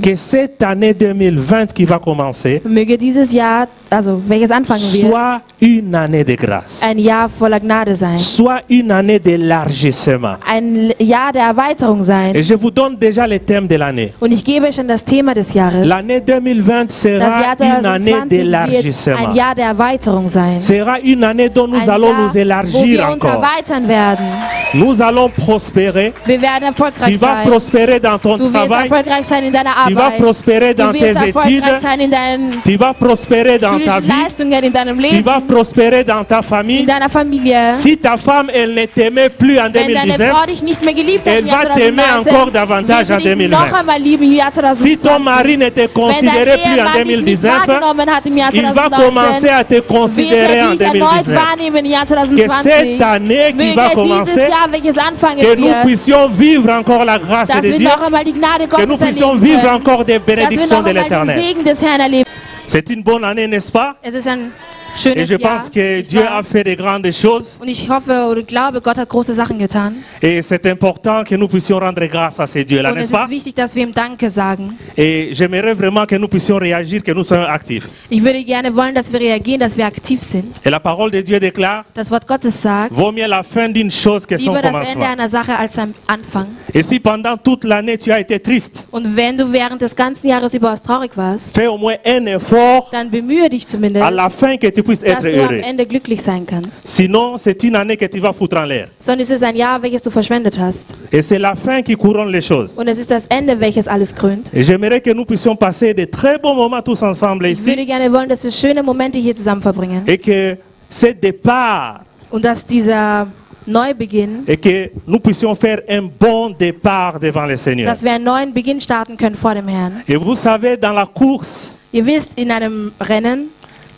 Que cette année 2020 qui va commencer Möge dieses Jahr, also welches anfangen wird, soit une année de grâce, ein Jahr voller Gnade sein. soit une année d'élargissement. Ein Jahr der Erweiterung sein. Et je vous donne déjà le thème de l'année. Und ich gebe schon das Thema des Jahres. L'année 2020 Das sera Jahr une année 2020 wird d'élargissement. ein Jahr der Erweiterung sein. Sera une année dont nous Ein allons Jahr, nous wo élargir wir uns encore. erweitern werden. Nous allons prospérer. Wir werden Tu erfolgreich vas sein. prospérer dans ton Du wirst travail. erfolgreich sein in deiner Tu vas Arbeit. prospérer dans Du tes wirst erfolgreich études. sein in deinen Tu vas prospérer dans ta schulischen vie. Leistungen, in deinem Tu Leben, vas prospérer dans ta in famille. deiner Familie. Si ta femme, elle ne t'aimait plus en Wenn deine 2019, Frau dich nicht mehr geliebt hat elle im Jahr va t'aimer 2019, encore davantage en wird sie dich noch 2020. einmal lieben im Jahr Si ton 2020. mari ne te Wenn dein considérait plus en Ehemann dich nicht 2019, wahrgenommen hat im Jahr il va commencer 2019, à te wird considérer en er dich erneut 2019. wahrnehmen im Jahr Que 2020. cette année qui va Möge dieses commencer, Jahr, welches anfangen que nous wird, puissions vivre encore la grâce dass de wir Dieu, noch einmal die Gnade que nous Gottes puissions erleben vivre können, encore des dass wir bénédictions noch de einmal den l'Éternel. Segen des Herrn erleben. C'est une bonne année, n'est-ce pas? Es ist ein Et schönes je Jahr. pense que nicht Dieu wahr? a fait de grandes choses. Und ich hoffe oder glaube, Gott hat große Sachen getan. Et c'est important que nous puissions rendre grâce à ces dieux-là, Und es n'est-ce pas? ist wichtig, dass wir ihm Danke sagen. Et j'aimerais vraiment que nous puissions réagir, que nous soyons actifs. Ich würde gerne wollen, dass wir reagieren, dass wir aktiv sind. Et la parole de Dieu déclare, Das Wort Gottes sagt, vaut mieux la fin d'une chose que son lieber das Ende commencement. einer Sache als am Anfang. Et si pendant toute l'année tu as été triste, Und wenn du während des ganzen Jahres überaus traurig warst, fais au moins un effort dann bemühe dich zumindest, à la fin que tu puisses dass être du am heureux. Ende glücklich sein kannst. Sinon, c'est une année que tu vas foutre en l'air. Sondern es ist ein Jahr, welches du verschwendet hast. Et c'est la fin qui couronne les choses. Und es ist das Ende, welches alles krönt. Et j'aimerais que nous puissions passer de très bons moments tous ensemble Ich würde ici. gerne wollen, dass wir schöne Momente hier zusammen verbringen. Et que ce départ, Und dass dieser Neubeginn, et que nous puissions faire un bon départ devant le Seigneur. dass wir einen neuen Beginn starten können vor dem Herrn. Et vous savez, dans la course, Ihr wisst, in einem Rennen,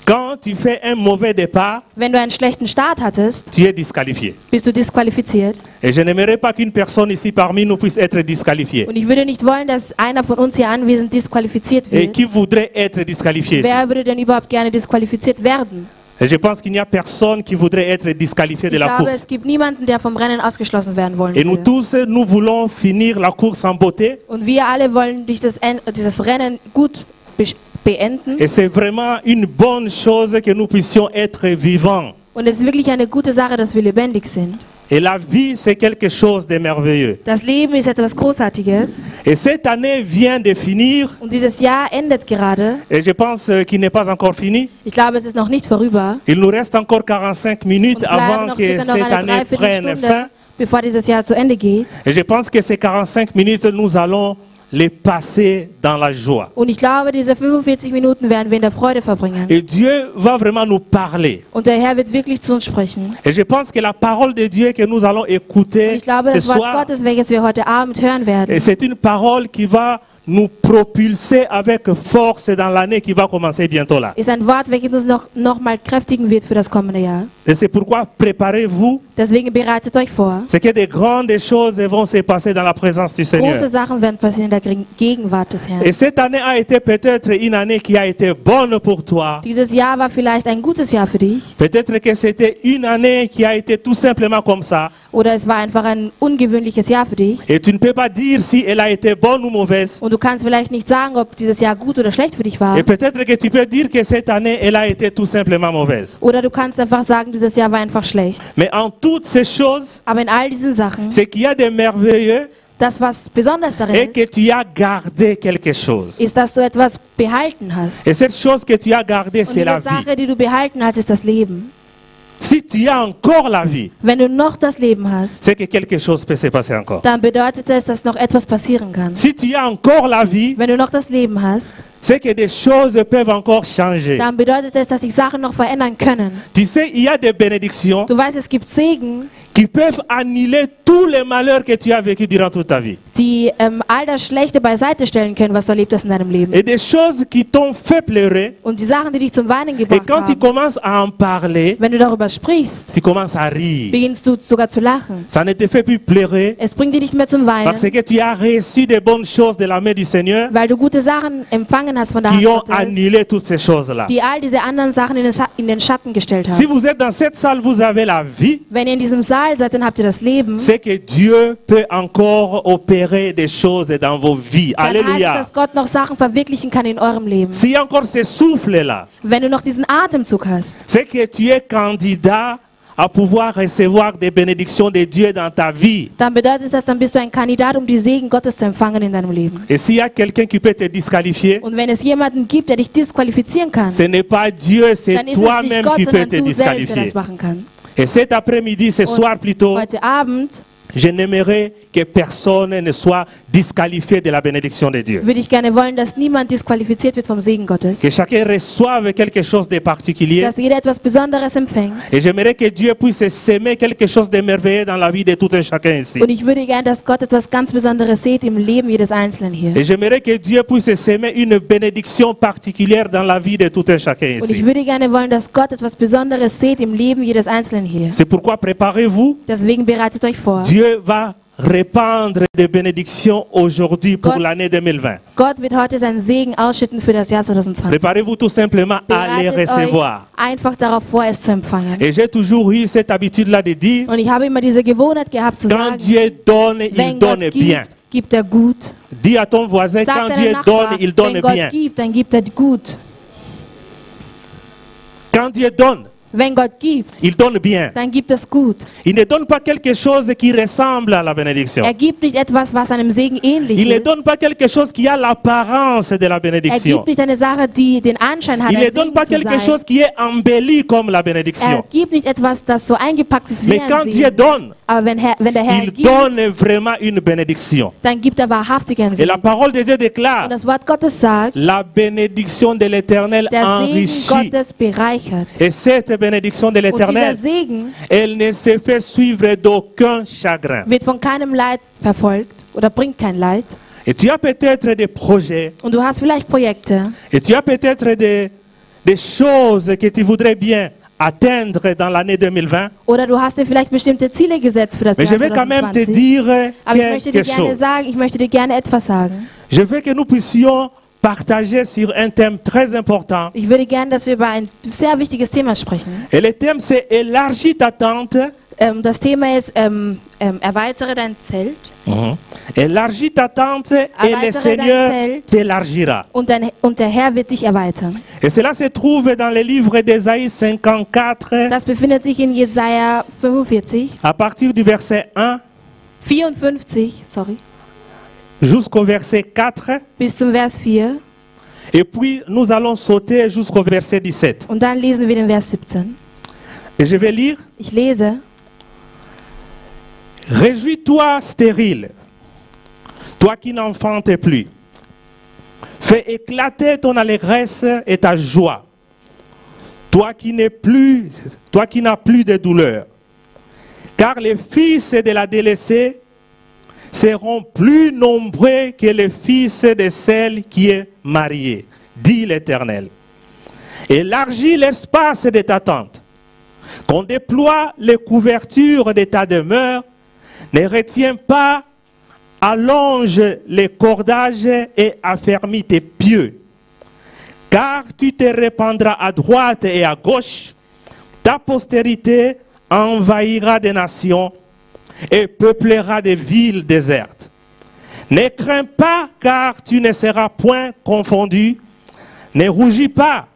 quand tu fais un mauvais départ, wenn du einen schlechten Start hattest, tu es disqualifié. bist du disqualifiziert. Et je n'aimerais pas qu'une personne ici parmi nous puisse être disqualifiée. Und ich würde nicht wollen, dass einer von uns hier anwesend disqualifiziert Et wird. qui voudrait être disqualifié ici? Wer würde denn überhaupt gerne disqualifiziert werden? Et je pense qu'il n'y a personne qui voudrait être disqualifié de Ich la glaube, course. es gibt niemanden, der vom Rennen ausgeschlossen werden wollen Et nous würde. tous, nous voulons finir la course en beauté. Und wir alle wollen dieses Rennen gut beenden. Et c'est vraiment une bonne chose que nous puissions être vivants. Und es ist wirklich eine gute Sache, dass wir lebendig sind. Et la vie, c'est quelque chose de merveilleux. Das Leben ist etwas Großartiges. Et cette année vient de finir. Und dieses Jahr endet gerade. Et je pense qu'il n'est pas encore fini. Ich glaube, es ist noch nicht vorüber. Il nous reste encore 45 minutes Uns bleiben avant noch que circa noch cette eine année prenne fin. Dreiviertelstunde, bevor dieses Jahr zu Ende geht. Et je pense que ces 45 minutes, nous allons les passer dans la joie. Und ich glaube, diese 45 Minuten werden wir in der Freude verbringen. Et Dieu va vraiment nous parler. Und der Herr wird wirklich zu uns sprechen. Et je pense que la parole de Dieu que nous allons Und écouter ich glaube, ce das Wort soir, Gottes, welches wir heute Abend hören werden, c'est une parole qui va nous propulser avec force dans l'année qui va commencer bientôt là. ist ein Wort, welches uns noch mal kräftigen wird für das kommende Jahr. Et c'est pourquoi préparez-vous. Deswegen bereitet euch vor. C'est que de grandes choses vont se passer dans la présence du Seigneur. Große Sachen werden passieren in der Gegenwart des Herrn. Et cette année a été peut-être une année qui a été bonne pour toi. Dieses Jahr war vielleicht ein gutes Jahr für dich. Peut-être que c'était une année qui a été tout simplement comme ça. Oder es war einfach ein ungewöhnliches Jahr für dich. Et tu ne peux pas dire si elle a été bonne ou mauvaise. Und du kannst vielleicht nicht sagen, ob dieses Jahr gut oder schlecht für dich war. Et peut-être que tu peux dire que cette année, elle a été tout simplement mauvaise. Oder du kannst einfach sagen, dieses Jahr war einfach schlecht. Mais en toutes ces choses, Aber in all diesen Sachen, ce qu'il y a de merveilleux das, was besonders darin est que ist, tu as gardé quelque chose. ist, dass du etwas behalten hast. Et cette chose que tu as gardée, Und c'est la diese vie. Sache, die du behalten hast, ist das Leben. Si tu as encore la vie, Wenn du noch das Leben hast, c'est que quelque chose peut se passer encore. dann bedeutet es, dass noch etwas passieren kann. Si tu as encore la vie, Wenn du noch das Leben hast, c'est que des choses peuvent encore changer. dann bedeutet es, dass sich Sachen noch verändern können. Tu sais, il y a des bénédictions Du weißt, es gibt Segen, qui peuvent annuler tous les malheurs que tu as vécu durant toute ta vie. die all das Schlechte beiseite stellen können, was du erlebt hast in deinem Leben. Et des choses qui t'ont fait pleurer. Und die Sachen, die dich zum Weinen Et gebracht quand tu haben, commences à en parler, wenn du darüber sprichst, tu commences à rire. beginnst du sogar zu lachen. Ça ne te fait plus pleurer Es bringt dich nicht mehr zum parce Weinen, que tu as reçu de bonnes choses de la main du Seigneur weil du gute Sachen empfangen hast von der Hand qui ont Gottes, annulé toutes ces choses-là. die all diese anderen Sachen in den Schatten gestellt Si haben. vous êtes dans cette salle, vous avez la vie. Wenn ihr in diesem Saal seid, dann habt ihr das Leben. C'est que Dieu peut encore opérer opérer des choses dans vos vies. dann heißt es, Alléluia. dass Gott noch Sachen verwirklichen kann in eurem Leben. S'il y a encore ce souffle-là, Wenn du noch diesen Atemzug hast, c'est que tu es candidat à pouvoir recevoir des bénédictions de Dieu dans ta vie. dann bedeutet das, dann bist du ein Kandidat, um die Segen Gottes zu empfangen in deinem Leben. Et s'il y a quelqu'un qui peut te disqualifier, Und wenn es jemanden gibt, der dich disqualifizieren kann, ce n'est pas Dieu, c'est dann ist es nicht toi-même Gott, qui peut sondern te du selbst, der disqualifier. das machen kann. Et cet après-midi, ce soir plutôt, Heute Abend je n'aimerais que personne ne soit disqualifié de la bénédiction de Dieu. würde ich gerne wollen, dass niemand disqualifiziert wird vom Segen Gottes. Que chacun reçoive quelque chose de particulier. Dass jeder etwas Besonderes empfängt. Et j'aimerais que Dieu puisse s'aimer quelque chose de merveilleux dans la vie de tout un chacun ici. Und ich würde gerne, dass Gott etwas ganz Besonderes sieht im Leben jedes Einzelnen hier. Et j'aimerais que Dieu puisse s'aimer une bénédiction particulière dans la vie de tout un chacun Und ich ici. würde gerne wollen, dass Gott etwas Besonderes sieht im Leben jedes Einzelnen hier. C'est pourquoi préparez-vous. Deswegen bereitet euch vor. Dieu va répandre des bénédictions aujourd'hui pour Gott- l'année 2020. Gott wird heute seinen Segen ausschütten für das Jahr 2020. Préparez-vous tout simplement à les Bereitet euch recevoir. einfach darauf vor, es zu empfangen. Et j'ai toujours eu cette habitude-là de dire, Und ich habe immer diese Gewohnheit gehabt zu quand sagen, Dieu donne, il wenn Gott donne bien. gibt, gibt er gut. Dis à ton voisin, Sag quand deinem Dieu Nachbar, donne, il donne wenn Gott bien. gibt, dann gibt er gut. Quand Dieu donne, Wenn Gott gibt, il donne bien. dann gibt es gut. Il ne donne pas quelque chose qui ressemble à la bénédiction. Er gibt nicht etwas, was einem Segen ähnlich Il ne ist. donne pas quelque chose qui a l'apparence de la Er bénédiction. gibt nicht eine Sache, die den Anschein hat, Il ein ne donne Segen pas zu quelque sein. chose qui est embelli comme la Er bénédiction. gibt nicht etwas, das so eingepackt ist wie Mais ein quand Dieu Segen. donne, Aber wenn der Herr il gibt, donne vraiment une bénédiction. dann gibt er wahrhaftig einen Et la Segen. parole de Dieu déclare, Und das Wort Gottes sagt, la bénédiction de l'Éternel der Segen enrichit. Gottes bereichert. Et cette bénédiction de Und dieser l'Éternel, Segen elle ne se fait suivre d'aucun chagrin. wird von keinem Leid verfolgt oder bringt kein Leid. Et tu as peut-être des projets, Und du hast vielleicht Projekte et tu as peut-être des choses que tu voudrais bien atteindre dans l'année 2020. oder du hast dir vielleicht bestimmte Ziele gesetzt für das Mais Jahr je vais quand même te 2020. dire Aber ich möchte dir quelque gerne chose. sagen, ich möchte dir gerne etwas sagen. Je veux que nous puissions partager sur un thème très important. Ich würde gerne, dass wir über ein sehr wichtiges Thema sprechen. Et le thème, c'est élargis ta tente. Das Thema ist, erweitere dein Zelt Élargis ta tente et le Erweitere dein Seigneur Zelt. t'élargira. und der Herr wird dich erweitern. Et cela se trouve dans le livre d'Ésaïe 54, Das befindet sich in Jesaja 45, à partir du verset 1 jusqu'au verset 4. bis zum Vers 4 Et puis, nous allons sauter jusqu'au verset 17. und dann lesen wir den Vers 17. Et je vais lire. Ich lese, Réjouis-toi stérile, toi qui n'enfantes plus. Fais éclater ton allégresse et ta joie, toi qui n'as plus de douleur. Car les fils de la délaissée seront plus nombreux que les fils de celle qui est mariée, dit l'Éternel. Élargis l'espace de ta tente, qu'on déploie les couvertures de ta demeure. Ne retiens pas, allonge les cordages et affermis tes pieux. Car tu te répandras à droite et à gauche. Ta postérité envahira des nations et peuplera des villes désertes. Ne crains pas, car tu ne seras point confondu. Ne rougis pas,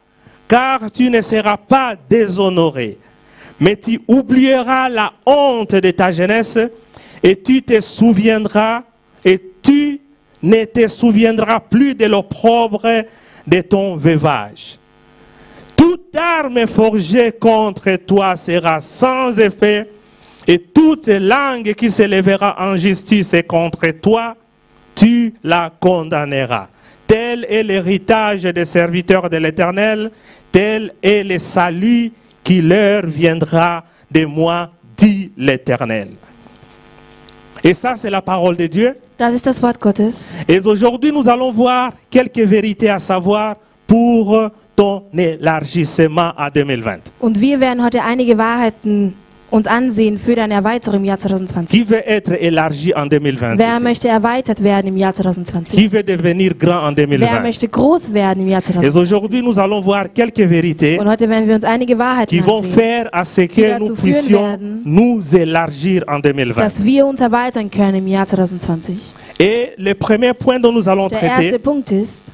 car tu ne seras pas déshonoré. Mais tu oublieras la honte de ta jeunesse et tu ne te souviendras plus de l'opprobre de ton veuvage. Toute arme forgée contre toi sera sans effet, et toute langue qui se lèvera en justice contre toi, tu la condamneras. Tel est l'héritage des serviteurs de l'Éternel, tel est le salut qui leur viendra de moi, dit l'Éternel. Et ça, c'est la parole de Dieu. das ist das Wort Gottes. Et aujourd'hui, nous allons voir quelques vérités à savoir pour ton élargissement à 2020. Und wir werden heute einige Wahrheiten uns ansehen für deine Erweiterung im Jahr 2020. Qui veut être élargi en 2020? Wer ici? möchte erweitert werden im Jahr 2020? Qui veut devenir grand en Wer 2020? möchte groß werden im Jahr Et 2020? aujourd'hui, nous allons voir quelques vérités Und heute werden wir uns einige Wahrheiten qui vont ansehen, faire à ce que dazu nous führen puissions werden, nous élargir en 2020. dass wir uns erweitern können im Jahr 2020. Et le premier point dont nous allons Der erste traiter, Punkt ist,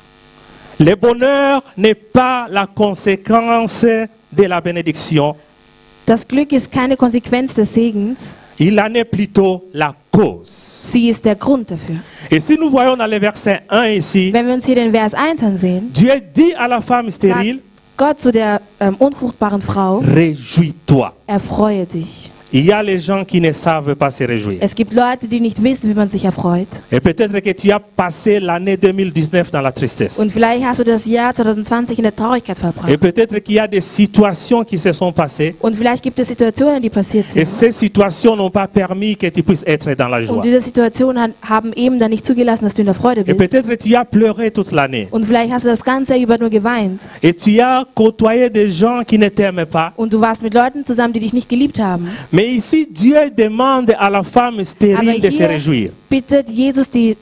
le bonheur n'est pas la conséquence de la bénédiction, das Glück ist keine Konsequenz des Segens, il en est plutôt la cause. sie ist der Grund dafür. Et si nous voyons dans le verset 1 ici, Wenn wir uns hier den Vers 1 ansehen, Dieu dit à la femme sagt stérile, Gott zu der unfruchtbaren Frau, réjouis-toi. erfreue dich. Il y a les gens qui ne savent pas se réjouir. Es gibt Leute, die nicht wissen, wie man sich erfreut. Et peut-être que tu as passé l'année 2019 dans la tristesse. Und vielleicht hast du das Jahr 2020 in der Traurigkeit Et verbracht. peut-être qu'il y a des situations qui se sont passées. Und vielleicht gibt es Situationen, die passiert Et sind. ces situations n'ont pas permis que tu puisses être dans la joie. Und diese Situationen haben eben dann nicht zugelassen, dass du in der Freude Et bist. peut-être tu as pleuré toute l'année. Und vielleicht hast du das ganze Jahr über nur geweint. Et tu as côtoyé des gens qui ne t'aiment pas. Und du warst mit Leuten zusammen, die dich nicht geliebt haben. Mais ici, Dieu demande à la femme stérile Aber de se hier réjouir. bittet Jesus die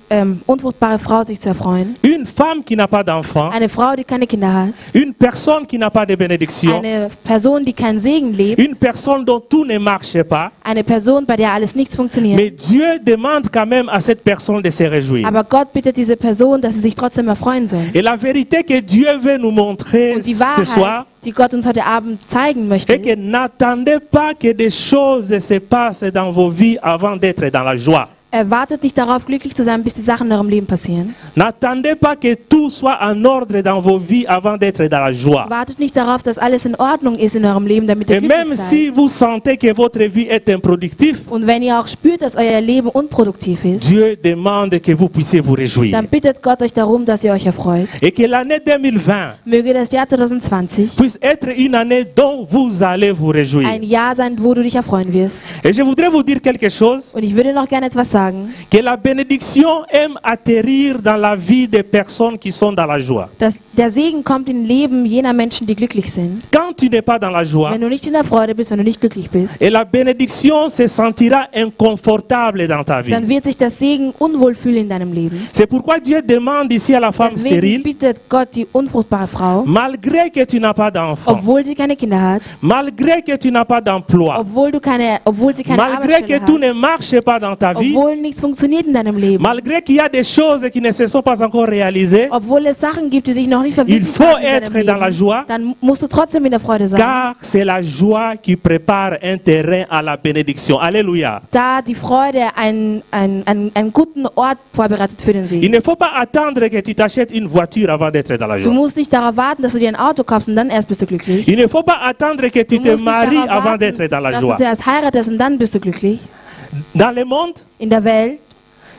unfruchtbare Frau, sich zu erfreuen. Une femme qui n'a pas d'enfant, Eine Frau, die keine Kinder hat. une personne qui n'a pas de bénédiction, Eine Person, die keinen Segen lebt. une personne dont tout ne marche pas. Eine Person, bei der alles nichts funktioniert. Mais Dieu demande quand même à cette personne de se réjouir. Aber Gott bittet diese Person, dass sie sich trotzdem erfreuen soll. Et la vérité que Dieu veut nous montrer Und die ce Wahrheit, soir, die Gott uns heute Abend zeigen möchte, est que ist, n'attendez pas que des choses se passent dans vos vies avant d'être dans la joie. wartet nicht darauf, glücklich zu sein, bis die Sachen in eurem Leben passieren. N'attendez pas que tout soit en ordre dans vos vies avant d'être dans la joie. Wartet nicht darauf, dass alles in Ordnung ist in eurem Leben, damit ihr Et même glücklich si seid. vous sentez que votre vie est improductive, Und wenn ihr auch spürt, dass euer Leben unproduktiv ist, Dieu demande que vous puissiez vous réjouir. dann bittet Gott euch darum, dass ihr euch erfreut. Et que l'année 2020 Möge das Jahr 2020 puisse être une année dont vous allez vous réjouir. ein Jahr sein, wo du dich erfreuen wirst. Et je voudrais vous dire quelque chose, Und ich würde noch gerne etwas sagen, que la bénédiction aime atterrir dans la vie des personnes qui sont dans la joie. dass der Segen kommt in Leben jener Menschen, die glücklich sind. Quand tu n'es pas dans la joie, Wenn du nicht in der Freude bist, wenn du nicht glücklich bist, et la bénédiction se sentira inconfortable dans ta vie. dann wird sich das Segen unwohl fühlen in deinem Leben. C'est pourquoi Dieu demande ici à la femme Deswegen stérile, bittet Gott die unfruchtbare Frau, malgré que tu n'as pas d'enfant, obwohl sie keine Kinder hat, malgré que tu n'as pas d'emploi, obwohl sie keine malgré que Arbeitsstelle tout hat, ne marche pas dans ta vie, obwohl nichts funktioniert in deinem Leben, malgré qu'il y a des choses qui ne se sont pas encore réalisées, obwohl es Sachen gibt, die sich noch nicht il verwirklicht faut haben in être deinem dans la Leben, joie, dann musst du trotzdem in der Freude sein. car c'est la joie qui prépare un terrain à la bénédiction. Alléluia. Da die Freude einen guten Ort vorbereitet für den Il Segen. ne faut pas attendre que tu t'achètes une voiture avant d'être dans la Du joie. musst nicht darauf warten, dass du dir ein Auto kaufst und dann erst bist du glücklich. Il ne faut pas attendre que tu Du te musst nicht maries darauf avant warten, d'être dans la dass du joie. zuerst heiratest und dann bist du glücklich. Dans le monde, In der Welt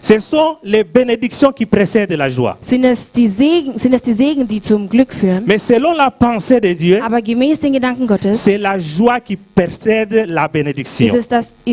ce sont les bénédictions qui précèdent la joie. sind es die Segen, die zum Glück führen. Mais selon la pensée de Dieu, Aber gemäß den Gedanken Gottes c'est la joie qui précède la bénédiction.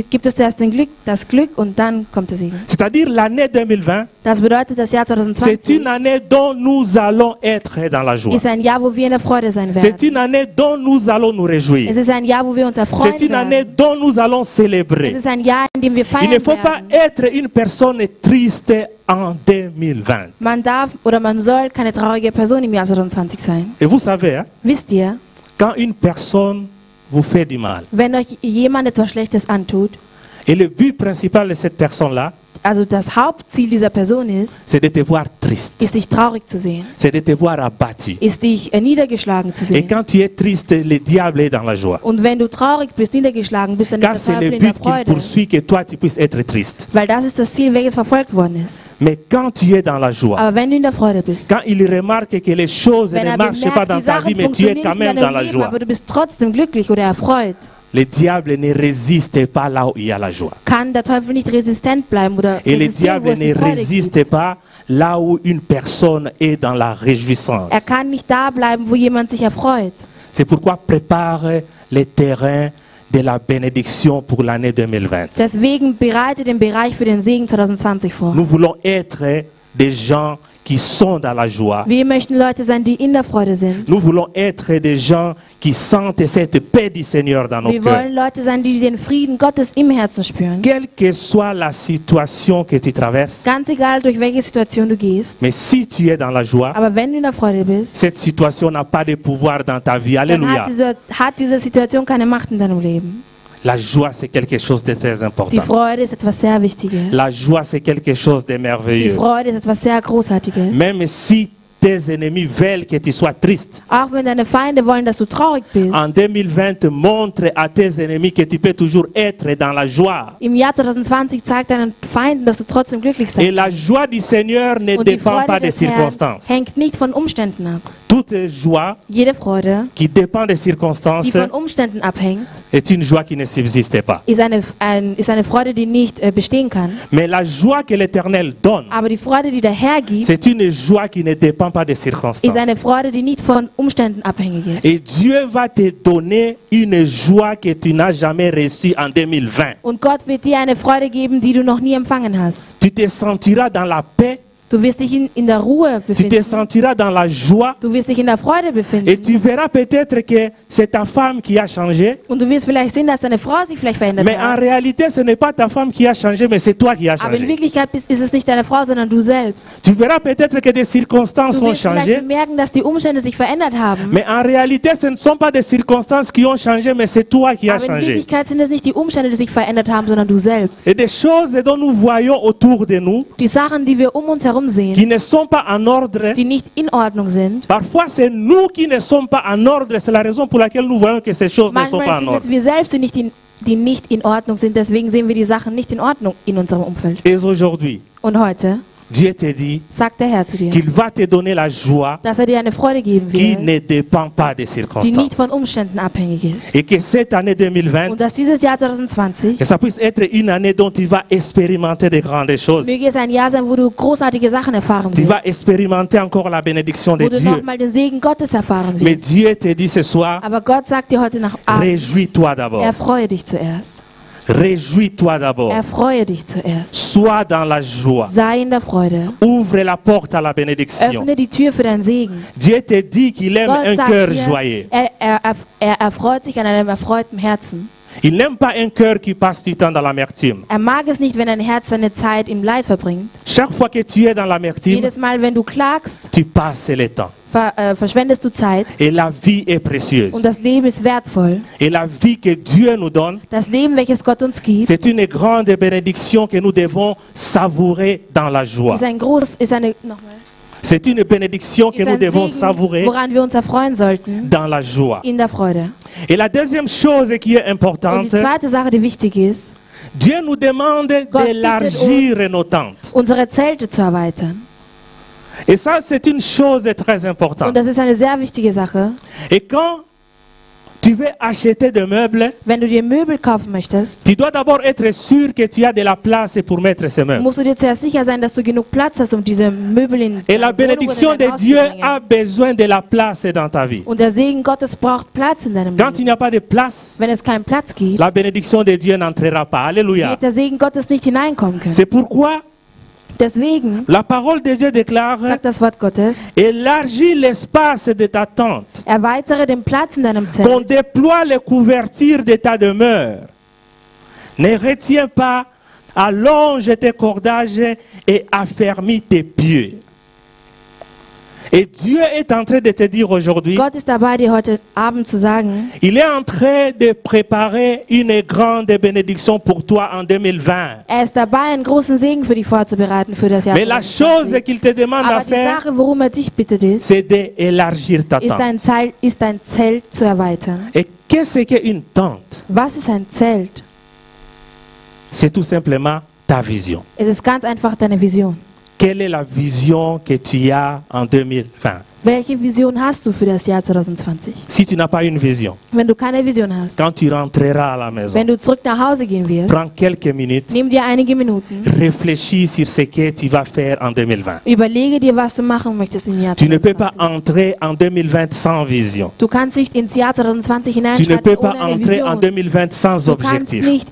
gibt es zuerst das Glück und dann kommt der Segen. C'est-à-dire l'année 2020, Das bedeutet, das Jahr c'est 2020 une année dont nous allons être dans la joie. ist ein Jahr, wo wir in der Freude sein C'est werden. une année dont nous allons nous réjouir. Es ist ein Jahr, wo wir uns erfreuen C'est une année werden. dont nous allons Es célébrer. ist ein Jahr, in dem wir Il ne feiern faut pas werden. être une personne triste en 2020. Man darf oder man soll keine traurige Person im Jahr 2020 sein. Et vous savez, hein, Wisst ihr, quand une personne vous fait du mal, wenn euch jemand etwas Schlechtes antut, et le but principal de cette personne-là, also das Hauptziel dieser Person ist c'est de te voir triste, dich traurig zu sehen, c'est de te voir abattu. ist dich niedergeschlagen zu Et sehen. quand tu es triste, le diable est dans la joie. Und wenn du traurig bist, niedergeschlagen bist, dann Car ist der c'est Teufel le in der but qu'il Freude. poursuit que toi tu puisses être triste. Weil das ist das Ziel, welches verfolgt worden ist. Mais quand tu es dans la joie, Aber wenn du in der Freude bist, quand il remarque que les choses wenn ne er marchent pas bemerkt, dans die ta vie, Sachen mais tu es funktionieren quand nicht in même dans deinem la Leben, joie, aber du bist trotzdem glücklich oder erfreut, le diable ne résiste pas là où il y a la joie. kann der Teufel nicht resistent bleiben oder Et le resistieren, wo diable es die ne Freude résiste gibt. pas là où une personne est dans la réjouissance. Er kann nicht da bleiben, wo jemand sich erfreut. C'est pourquoi prépare les terrains de la bénédiction pour l'année 2020. Deswegen bereite den Bereich für den Segen 2020 vor. Nous voulons être des gens qui sont dans la joie. Wir möchten Leute sein, die in der Freude sind. Nous voulons être des gens qui sentent cette paix du Seigneur dans nos Wir cœurs. wollen Leute sein, die den Frieden Gottes im Herzen spüren. Quelle que soit la situation que tu traverses, Ganz egal, durch welche Situation du gehst. mais si tu es dans la joie, Aber wenn du in der Freude bist, cette situation n'a pas de pouvoir dans ta vie. dann Alléluia. hat diese Situation keine Macht in deinem Leben. La joie, c'est quelque chose de très Die important. Freude ist etwas sehr Wichtiges. La joie, c'est quelque chose de Die merveilleux. Freude ist etwas sehr Großartiges. Même si tes ennemis veulent que tu sois triste, Auch wenn deine Feinde wollen, dass du traurig bist. en 2020, montre à tes ennemis que tu peux toujours être dans la joie. Im Jahr 2020 zeig deinen Feinden, dass du trotzdem glücklich Et sein la kannst. joie du Seigneur ne Und die dépend pas Freude des des Herrn circonstances. hängt nicht von Umständen ab. Toute joie Jede Freude, qui dépend des die circonstances von Umständen abhängt, est une joie qui ne subsiste pas. ist eine Freude, die nicht bestehen kann. Mais la joie que l'Éternel donne, Aber die Freude, die der Herr gibt, c'est une joie qui ne dépend pas des circonstances. ist eine Freude, die nicht von Umständen abhängig ist. Et Dieu va te donner une joie que tu n'as jamais reçue en 2020. Und Gott wird dir eine Freude geben, die du noch nie empfangen hast. Tu te sentiras dans la paix, Du wirst dich in der Ruhe tu te befinden. sentiras dans la joie. Du wirst dich in der Freude Et befinden. tu verras peut-être que c'est ta femme qui a changé. Und du wirst vielleicht sehen, dass deine Frau sich vielleicht verändert Mais en hat. réalité, ce n'est pas ta femme qui a changé, mais c'est toi qui as Aber in changé. Wirklichkeit ist es nicht deine Frau, sondern du selbst. Tu verras peut-être que des circonstances Du ont wirst vielleicht changé. bemerken, dass die Umstände sich verändert haben. Mais en réalité, ce ne sont pas des circonstances qui ont changé, mais c'est toi qui as Aber in changé. Wirklichkeit sind es nicht die Umstände, die sich verändert haben, sondern du selbst. Et des choses dont nous voyons autour de nous, Die Sachen, die wir um uns herum qui sehen, ne sont pas en ordre, die nicht in Ordnung sind. parfois c'est nous qui ne sommes pas en ordre. C'est la raison pour laquelle nous voyons que ces choses ne sont pas Manchmal en sind ordre. es wir selbst, die nicht in Ordnung sind. Deswegen sehen wir die Sachen nicht in Ordnung in unserem Umfeld. Et aujourd'hui, Und heute Dieu te dit sagt der Herr zu dir, qu'il va te donner la joie dass er dir eine Freude geben qui wird, ne dépend pas des die nicht circonstances. von Umständen abhängig ist. Et que cette année 2020, Und dass dieses Jahr 2020 que ça puisse être une année dont tu vas expérimenter de grandes choses. möge es ein Jahr sein, wo du großartige Sachen erfahren Tu vas wirst, expérimenter encore la bénédiction de wo du Dieu. nochmal den Segen Gottes erfahren Mais wirst. Dieu te dit ce soir, Aber Gott sagt dir heute nach Abend, réjouis-toi d'abord. erfreue dich zuerst. Réjouis-toi d'abord. Erfreue dich zuerst. Sois dans la joie. Sei in der Freude. Ouvre la porte à la bénédiction. Öffne die Tür für deinen Segen. Dieu te dit qu'il aime Gott un sagt cœur dir, joyeux. er erfreut sich an einem erfreuten Herzen. Il n'aime pas un cœur qui passe du temps dans l'amertume. Er mag es nicht, wenn dein Herz seine Zeit im Leid verbringt. Chaque fois que tu es dans l'amertume, Jedes Mal, wenn du klagst, tu passes le temps. verschwendest du Zeit. Et la vie est précieuse. Und das Leben ist wertvoll. Et la vie que Dieu nous donne, Das Leben, welches Gott uns gibt, c'est une grande bénédiction que nous devons savourer dans la joie. C'est une bénédiction que ist nous ein devons Segen, savourer woran wir uns erfreuen sollten, dans la joie. in der Freude. Et la deuxième chose qui est Und die importante, zweite Sache, die wichtig ist, Dieu nous demande Gott d'élargir bittet uns, nos tentes. unsere Zelte zu erweitern. Et ça, c'est une chose très Und importante. das ist eine sehr wichtige Sache. Et quand tu veux acheter des meubles, Wenn du dir Möbel kaufen möchtest, tu dois d'abord être sûr que tu as de la place pour mettre ces meubles. musst du dir zuerst sicher sein, dass du genug Platz hast, um diese Möbel in Et la deine Wohnung oder bénédiction in de dein Haus zu Dieu bringen. a besoin de la place dans ta vie. Und der Segen Gottes braucht Platz in deinem Quand il Leben. n'y a pas de place, Wenn es keinen Platz gibt, la bénédiction de Dieu n'entrera pas. Alléluia. wird der Segen Gottes nicht hineinkommen können. C'est pourquoi Deswegen la parole de Dieu déclare: sagt das Wort Gottes, élargis l'espace de ta tente, erweitere den Platz in deinem qu'on Zelt, déploie les couvertures de ta demeure. Ne retiens pas, allonge tes cordages et affermis tes pieds. Et Dieu est en train de te dire aujourd'hui, Gott ist dabei, dir heute Abend zu sagen, il est en train de préparer une grande bénédiction pour toi en 2020. er ist dabei, einen großen Segen für dich vorzubereiten für das Jahr Mais la chose 2020. qu'il te demande à Aber die faire, Sache, worum er dich bittet, ist c'est d'élargir ta tente. dein Zelt zu erweitern. Et qu'est-ce qu'une tente? Was ist ein Zelt? C'est tout simplement ta vision. Es ist ganz einfach deine Vision. Quelle est la vision que tu as en 2020? Welche Vision hast du für das Jahr 2020? Si tu n'as pas une vision, Wenn du keine Vision hast, quand tu rentreras à la maison, wenn du zurück nach Hause gehen wirst, prends quelques minutes, nimm dir einige Minuten, réfléchis sur ce que tu vas faire en 2020. überlege dir, was du machen möchtest im Jahr Tu ne peux pas 2020. entrer en 2020 sans vision. Du kannst nicht ins Jahr 2020 Tu ne hineinschreiten peux pas ohne eine entrer en Vision. 2020 sans Du kannst objectif.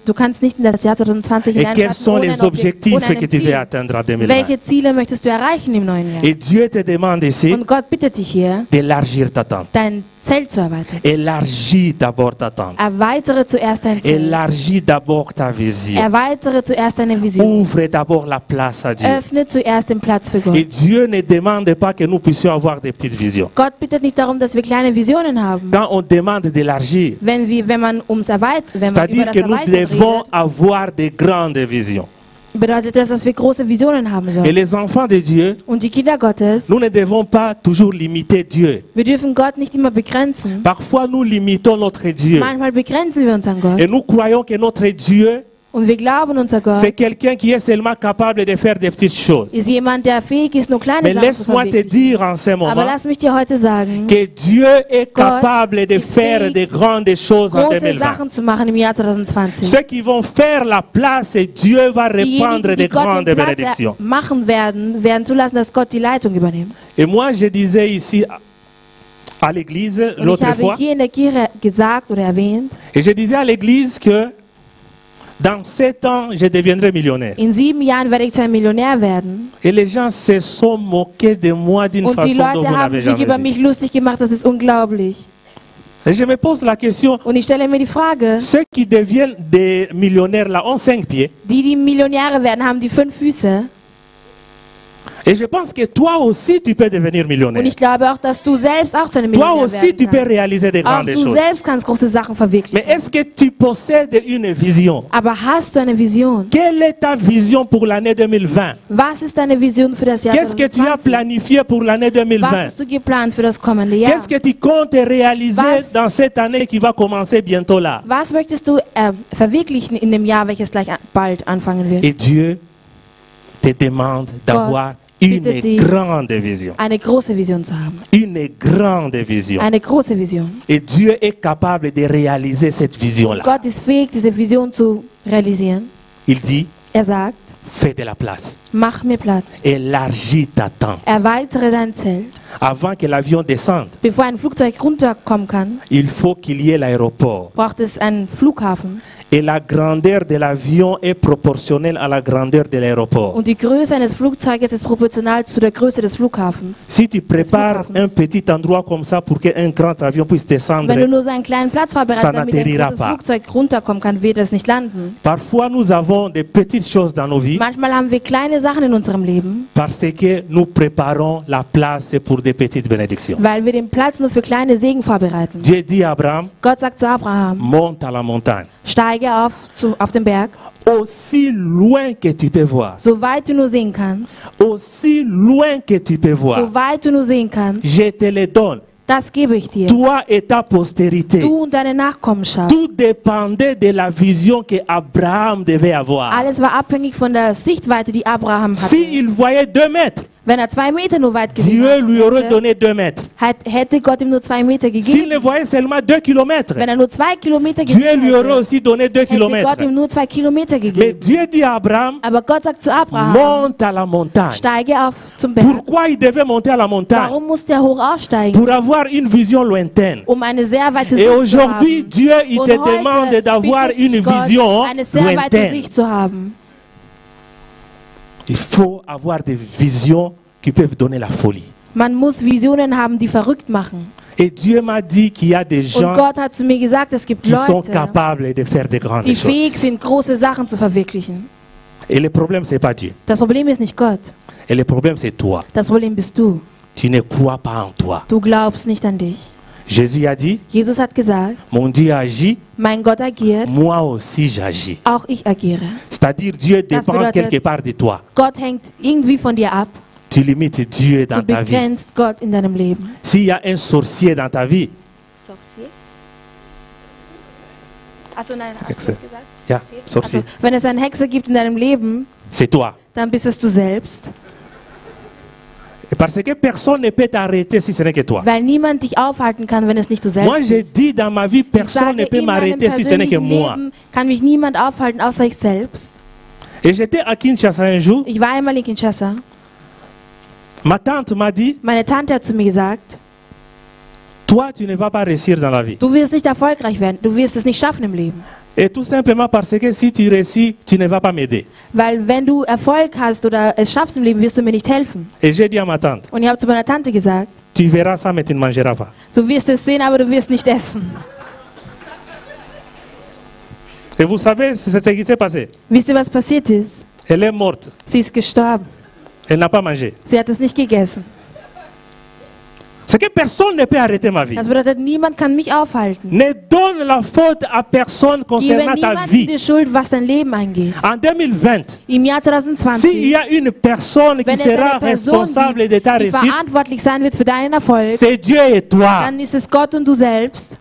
du kannst nicht in das Jahr 2020 Et quels hineinschreiten sont ohne les objectifs ohne que ein tu veux Ziel. atteindre en 2020? Welche Ziele möchtest du erreichen im neuen Jahr? Et Dieu te demande ici, ici Und Gott bittet dich hier, d'élargir ta tente. dein Zelt zu erweitern. Élargis d'abord ta tente. Erweitere zuerst dein Zelt. Élargis d'abord ta vision. Erweitere zuerst deine Vision. Ouvre d'abord la place à Dieu. Öffne zuerst den Platz für Et Gott. Dieu ne demande pas que nous puissions avoir des petites visions. Gott bittet nicht darum, dass wir kleine Visionen haben. Quand on demande d'élargir, Wenn man über c'est-à-dire das que nous Erweitern devons redet, avoir des grandes visions. bedeutet das, dass wir große Visionen haben Et sollen. les enfants de Dieu, Und die Kinder Gottes, nous ne devons pas toujours limiter Dieu. wir dürfen Gott nicht immer begrenzen. Parfois, nous limitons notre Dieu. Manchmal begrenzen wir unseren Gott. Et nous croyons que notre Dieu, Und wir glauben, unser Gott c'est quelqu'un qui est seulement capable de faire des petites choses. ist jemand, der fähig ist, nur kleine Mais Sachen zu laisse-moi te verwirklichen. dire en ce Aber moment lass mich dir heute sagen, que Dieu est Gott capable de ist faire fähig, de grandes choses en große 2020. Sachen zu machen im Jahr 2020. Ceux qui vont faire la place, et Dieu va répandre Diejenigen, de die Gott grandes den Platz bénédictions. machen werden zulassen, dass Gott die Leitung übernimmt. Et moi, je disais ici à l'église Und ich l'autre habe fois, hier in der Kirche gesagt oder erwähnt, et je disais à l'église que dans 7 ans, je deviendrai millionnaire. in 7 Jahren werde ich zu einem Millionär werden. Et les gens se sont moqués de moi d'une Und die façon dont Leute vous haben n'avez sich über jamais vu. mich lustig gemacht, das ist unglaublich. Et je me pose la question, Und ich stelle mir die Frage, ceux qui deviennent des millionnaires là ont 5 pieds. die Millionäre werden, haben die 5 Füße. Et je pense que toi aussi, tu peux devenir Und millionnaire. ich glaube auch, dass du selbst auch zu einem Toi Millionär aussi, tu werden peux kannst. réaliser de Auch grandes du choses. selbst kannst große Sachen Mais verwirklichen. est-ce que tu possèdes une vision? Aber hast du eine Vision? Quelle est ta vision pour l'année 2020? Was ist deine Vision für das Jahr Qu'est-ce que tu as 2020? planifié pour l'année Was 2020? hast du geplant für das kommende Jahr? Qu'est-ce que tu comptes réaliser Was- dans cette année qui va commencer bientôt là? Was möchtest du verwirklichen in dem Jahr, welches gleich bald anfangen wird? Et Dieu te demande d'avoir une bittet dich, grande vision. eine große Vision zu haben. Une grande vision. Eine große Vision. Et Dieu est capable de réaliser cette vision-là. Gott ist fähig, diese Vision zu realisieren. Il dit, Er sagt, fais de la place. mach mir Platz. Élargis ta tente. Erweitere dein Zelt. Avant que l'avion descende, Bevor ein Flugzeug runterkommen kann, il faut qu'il y ait l'aéroport. braucht es einen Flughafen. Et la grandeur de l'avion est proportionnelle à la grandeur de l'aéroport. Und die Größe eines Flugzeuges ist proportional zu der Größe des Flughafens. Si tu prépares Flughafens. un petit endroit comme ça pour qu'un grand avion puisse descendre, Wenn du nur so einen kleinen Platz Ça vorbereitest, damit ein n'atterrira großes pas. Flugzeug runterkommen kann, wird es nicht landen. parfois nous avons des petites choses dans nos vies Manchmal haben wir kleine Sachen in unserem Leben, parce que nous préparons la place pour des petites bénédictions. weil wir den Platz nur für kleine Segen vorbereiten. Dieu dit à Abraham, Gott sagt zu Abraham, monte à la montagne. steige auf den Berg, Aussi loin que tu peux voir, so weit du nur sehen kannst, aussi loin que tu peux voir, so weit du nur sehen kannst, je te le donne. das gebe ich dir. Toi et ta postérité. Du und deine Nachkommenschaft. Tout dépendait de la vision que Abraham devait avoir. Alles war abhängig von der Sichtweite, die Abraham hatte. S'il voyait 2 mètres, Wenn er 2 Meter nur weit gesehen Dieu lui aurait hätte, donné 2 mètres. hätte Gott ihm nur 2 Meter S'il gegeben. ne voyait seulement 2 kilomètres, Wenn er nur 2 Kilometer Dieu gesehen lui aurait hätte, aussi donné 2 hätte Gott kilomètres. ihm nur 2 Kilometer Mais gegeben. Dieu dit à Abraham, Aber Gott sagt zu Abraham, monte à la montagne. steige auf zum Berg. Pourquoi il devait monter à la montagne? Warum musste er hoch aufsteigen? Pour avoir une vision lointaine. Um eine sehr weite Et Sicht zu aujourd'hui, haben. Dieu, il Und te demande heute d'avoir bittet une dich Gott, vision eine sehr weite lointaine. Sicht zu haben. Il faut avoir des visions qui peuvent donner la folie. Man muss Visionen haben, die verrückt machen. Et Dieu m'a dit qu'il y a des Und gens Gott hat zu mir gesagt, es gibt qui sont Leute, capables de faire de grandes die fähig choses. sind, große Sachen zu verwirklichen. Et le problème, ce n'est pas Dieu. Das Problem ist nicht Gott. Et le problème, c'est toi. Das Problem bist du. Tu ne crois pas en toi. Du glaubst nicht an dich. Jésus a dit, Jesus hat gesagt, mon Dieu agit, mein Gott agiert, moi aussi j'agis. auch ich agiere. C'est-à-dire, Dieu dépend bedeutet- quelque part de toi. Gott hängt irgendwie von dir ab. Tu limites Dieu Du dans ta vie. begrenzt Gott in deinem Leben. S'il y a un sorcier dans ta vie, Achso, nein, hast Hexe. du das gesagt? ja, sorcier, Also, wenn es einen Hexer gibt in deinem Leben, c'est toi. dann bist es du selbst. Parce que personne ne peut t'arrêter si ce n'est que toi. Weil niemand dich aufhalten kann, wenn es nicht du selbst Moi, je bist. dis dans ma vie, Ich personne ne sage, peut in meinem m'arrêter si ce n'est que persönlichen moi. Leben kann mich niemand aufhalten, außer ich selbst. Et j'étais à Kinshasa un jour, Ich war einmal in Kinshasa. ma tante m'a dit, Meine Tante hat zu mir gesagt, toi, tu ne vas pas réussir dans la vie. du wirst nicht erfolgreich werden, du wirst es nicht schaffen im Leben. Et tout simplement parce que si tu réussis, tu ne vas pas m'aider. Weil wenn du Erfolg hast oder es schaffst im Leben, wirst du mir nicht helfen. Et j'ai dit à ma tante, Und ich habe zu meiner Tante gesagt, tu verras ça mais tu ne mangeras pas. du wirst es sehen, aber du wirst nicht essen. Et vous savez c'est ce qui s'est passé. Wisst ihr, was passiert ist? Elle est morte. Sie ist gestorben. Elle n'a pas mangé. Sie hat es nicht gegessen. C'est que personne ne peut arrêter ma vie. Das bedeutet, niemand kann mich aufhalten. Ne donne la faute à personne Gebe concernant ta niemandem vie. die Schuld, was dein Leben angeht. En 2020, Im Jahr s'il 2020, y a une personne qui wenn es sera eine Person responsable de gibt, ta die réussite, verantwortlich sein wird für deinen Erfolg, c'est Dieu et toi. dann ist es Gott und du selbst.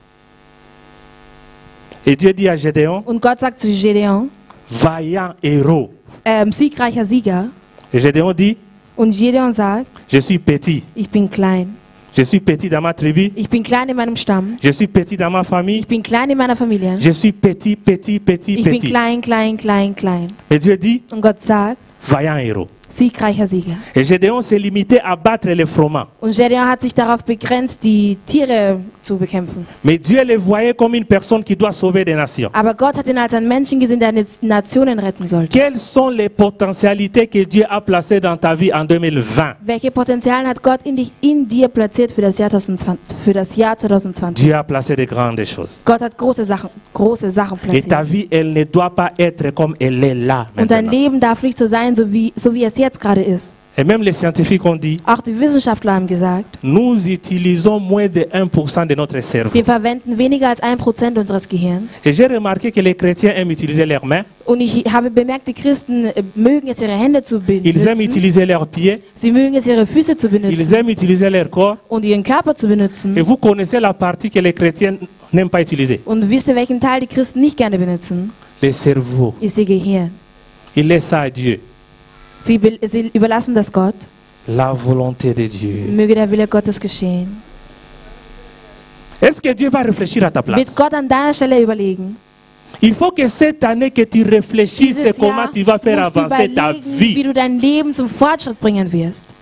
Et Dieu dit à Gédéon, Und Gott sagt zu Gedeon, vaillant héros. siegreicher Sieger. Et Gédéon dit, Und Gedeon sagt, je suis petit. ich bin klein. Je suis petit dans ma tribu. Ich bin klein in meinem Stamm. Je suis petit dans ma famille. Ich bin klein in meiner Familie. Je suis petit, petit, petit, Ich bin petit. klein, klein, klein, klein. Et Dieu dit, Und Gott sagt, vaillant héros. siegreicher Sieger. Et Gédéon s'est limité à battre les froment. Und Gedeon hat sich darauf begrenzt, die Tiere zu bekämpfen. Mais Dieu le voyait comme une personne qui doit sauver des nations. Aber Gott hat ihn als einen Menschen gesehen, der die Nationen retten sollte. Quelles sont les potentialités que Dieu a placées dans ta vie en 2020? Welche Potenziale hat Gott in dir platziert für das Jahr 2020? Für das Jahr 2020? Dieu a placé de grandes choses. Gott hat große Sachen Et ta platziert. vie, elle ne doit pas être comme elle est là Und dein maintenant. Leben darf nicht so sein, so wie es jetzt gerade ist. Et même les scientifiques ont dit, Auch die Wissenschaftler haben gesagt, nous utilisons moins de 1% de notre cerveau. wir verwenden weniger als 1% unseres Gehirns. Et j'ai remarqué que les chrétiens aiment utiliser leurs mains, Und ich habe bemerkt, die Christen mögen es, ihre Hände zu ils aiment benutzen. utiliser leurs pieds, Sie mögen es, ihre Füße zu ils benutzen aiment utiliser leur corps. und ihren Körper zu benutzen. Et vous connaissez la partie que les chrétiens n'aiment pas utiliser. Und wisst ihr, welchen Teil die Christen nicht gerne benutzen? Le cerveau. Ist ihr Gehirn. Ils laissent ça à Dieu. Sie überlassen das Gott. La volonté de Dieu. Möge der Wille Gottes geschehen. Est-ce que Dieu va réfléchir à ta place? Wird Gott an deiner Stelle überlegen? Il faut que cette année que tu réfléchisses Dieses comment Jahr tu vas faire musst du avancer ta überlegen, wie vie. du dein Leben zum Fortschritt bringen wirst.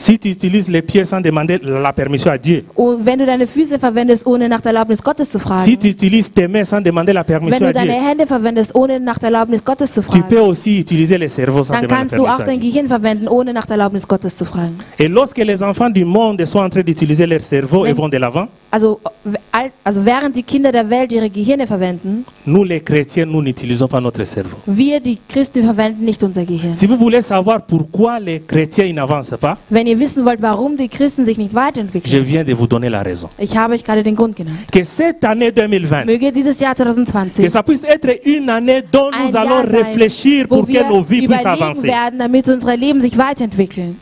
Si tu utilises les pieds sans demander la permission à Dieu, Und wenn du deine Füße verwendest, ohne nach der Erlaubnis Gottes zu fragen, si tu utilises tes mains sans demander la wenn permission du à Dieu, deine Hände verwendest, ohne nach der Erlaubnis Gottes zu tu fragen, peux aussi utiliser le cerveau sans dann demander la kannst du auch permission à dein Dieu. Gehirn verwenden, ohne nach der Erlaubnis Gottes zu fragen. Et lorsque les enfants du monde sont en train d'utiliser leur cerveau et Wenn- vont de l'avant, Also während die Kinder der Welt ihre Gehirne verwenden, nous les chrétiens, nous n'utilisons pas notre cerveau. wir, die Christen, verwenden nicht unser Gehirn. Si vous voulez savoir pourquoi les chrétiens ils n'avancent pas, Wenn ihr wissen wollt, warum die Christen sich nicht je weiterentwickeln, viens de vous donner la raison. ich habe euch gerade den Grund genannt. Que cette année 2020, Möge dieses Jahr que 2020 ça puisse être une année dont ein nous allons Jahr sein, réfléchir wo pour que wir nos vies puissent überlegen avancer. werden, damit unsere Leben sich weiterentwickeln.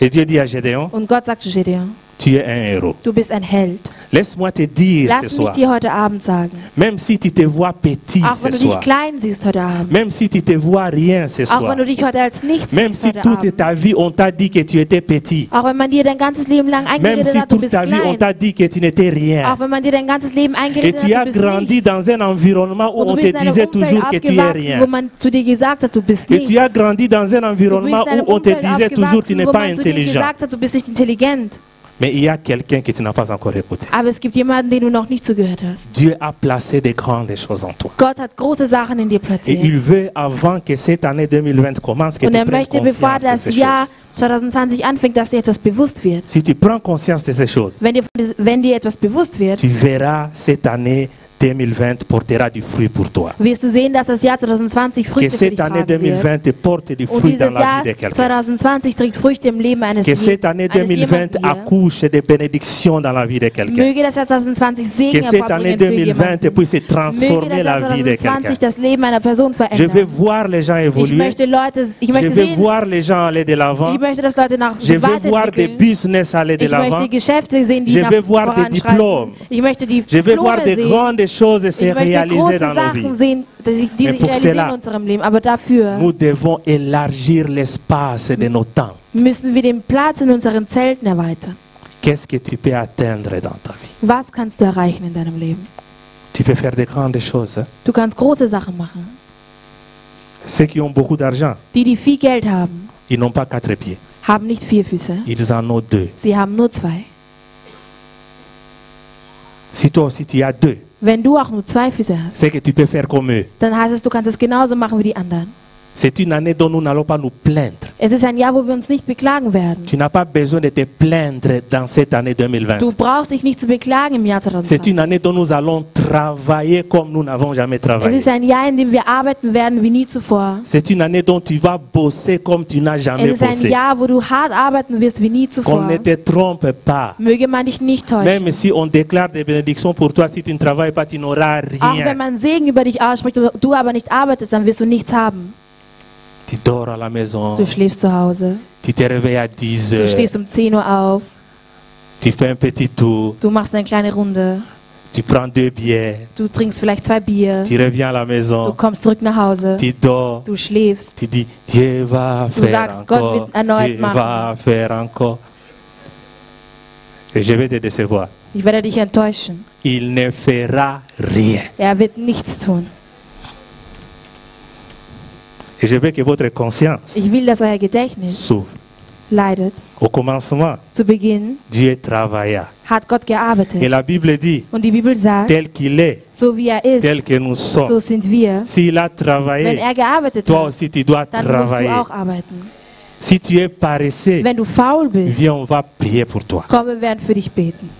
Et Dieu dit à Gédéon, Und Gott sagt zu Gedeon, tu es un héros. du bist ein Held. Laisse-moi te dire ce Lass mich soir, dir heute Abend sagen, même si tu te vois petit auch wenn ce du dich soir, klein siehst heute Abend, même si tu te vois rien ce auch soir, wenn du dich heute als nichts même siehst si heute toute Abend, ta vie on t'a dit que tu étais petit, auch wenn man dir dein ganzes Leben lang même eingeredet si hat, du toute bist ta vie on klein, t'a dit que tu n'étais rien, auch wenn man dir dein ganzes Leben et eingeredet tu hat, as du bist grandi nichts, dans un environnement où und du on bist te in einem disait Umfeld toujours que tu es aufgewachsen, wo rien, man zu dir gesagt hat, du bist et nichts. tu as grandi dans un Du environnement bist in einem où on te Umfeld disait toujours tu aufgewachsen, n'es wo pas man zu dir intelligent, gesagt hat, du bist nicht intelligent. mais il y a quelqu'un que tu n'as pas encore écouté. Aber es gibt jemanden, den du noch nicht zugehört hast. Dieu a placé de grandes choses en toi. Gott hat große Sachen in dir Et platziert. il veut, avant que cette année 2020 commence, que Und tu er prennes möchte, bevor conscience de das ces Jahr choses. 2020 anfängt, dass dir etwas bewusst wird. Si tu prends conscience de ces choses, Wenn dir etwas bewusst wird, tu verras cette année 2020 portera du fruit pour toi. wirst du sehen, dass das Jahr 2020 Que Früchte für dich cette année tragen wird. 2020 porte du Und fruit dans dieses la Jahr vie de quelqu'un. 2020 trägt Früchte im Leben eines Que cette année eines 2020 jemanden hier. accouche de bénédictions dans la vie de quelqu'un. Möge das Jahr 2020 Segen Que cette année hervorbringen für 2020 jemanden. puisse Möge transformer das la Jahr vie de quelqu'un. 2020 das Leben einer Person Je vais verändern. voir les gens Ich évoluer. möchte Je sehen, vais voir les gens aller de l'avant. ich möchte, dass Leute nach Je vais voir des weiterentwickeln. business aller de Ich möchte l'avant. Geschäfte sehen, die Je nach vais voir des voranschreiten. diplômes. Ich möchte die Je vais voir Diplome des sehen. grandes choses se Ich möchte réaliser große dans nos Sachen vies. sehen, die Mais sich pour realisieren cela, in unserem Leben. Aber dafür Nous devons élargir l'espace de nos temps. müssen wir den Platz in unseren Zelten erweitern. Qu'est-ce que tu peux atteindre dans ta vie? Was kannst du erreichen in deinem Leben? Tu peux faire de grandes choses. Hein? Du kannst große Sachen machen. Ceux qui ont beaucoup d'argent, Die viel Geld haben, ils n'ont pas 4 pieds. haben nicht 4 Füße. Ils en ont 2. Sie haben nur 2. Si toi aussi tu as 2, Wenn du auch nur 2 Füße hast, c'est que tu peux faire comme eux. dann heißt es, du kannst es genauso machen wie die anderen. C'est une année dont nous n'allons pas nous plaindre. Es ist ein Jahr, wo wir uns nicht beklagen werden. Tu n'as pas besoin de te plaindre dans cette année 2020. Du brauchst dich nicht zu beklagen im Jahr C'est une 2020. année dont nous allons travailler comme nous n'avons jamais Es travaillé. ist ein Jahr, in dem wir arbeiten werden wie nie zuvor. C'est une année dont tu vas bosser comme tu n'as Es jamais ist ein bossé. Jahr, wo du hart arbeiten wirst wie nie Qu'on zuvor. ne te trompe pas. Möge man dich nicht täuschen. Même si on déclare des bénédictions pour toi, si tu ne travailles pas, tu n'auras Auch wenn rien. man Segen über dich ausspricht, du aber nicht arbeitest, dann wirst du nichts haben. Tu dors à la maison, Du schläfst zu Hause. tu te réveilles à 10 Du heures, stehst um 10 Uhr auf. tu fais un petit tour, Du machst eine kleine Runde. tu prends 2 bières, Du trinkst vielleicht 2 Bier. tu reviens à la Du maison, kommst zurück nach Hause. tu dors, Du schläfst. tu dis Dieu va Du faire sagst, Gott encore, wird erneut Dieu machen. va faire encore. Et je vais te décevoir. Ich werde dich enttäuschen. Il ne fera rien. Er wird nichts tun. Et je veux que votre conscience Ich will, dass euer Gedächtnis s'ouvre. leidet. Au commencement, Zu Beginn Dieu travailla. hat Gott Et gearbeitet. la Bible dit, Und die Bibel sagt, tel qu'il est, so wie er ist, tel que nous sommes, so sind wir. s'il a Wenn travaillé, er gearbeitet toi hat, aussi tu dois dann musst du travailler. auch arbeiten. Si tu es paresseux, Wenn du faul bist, viens, on va prier pour toi. komm, wir werden für dich beten.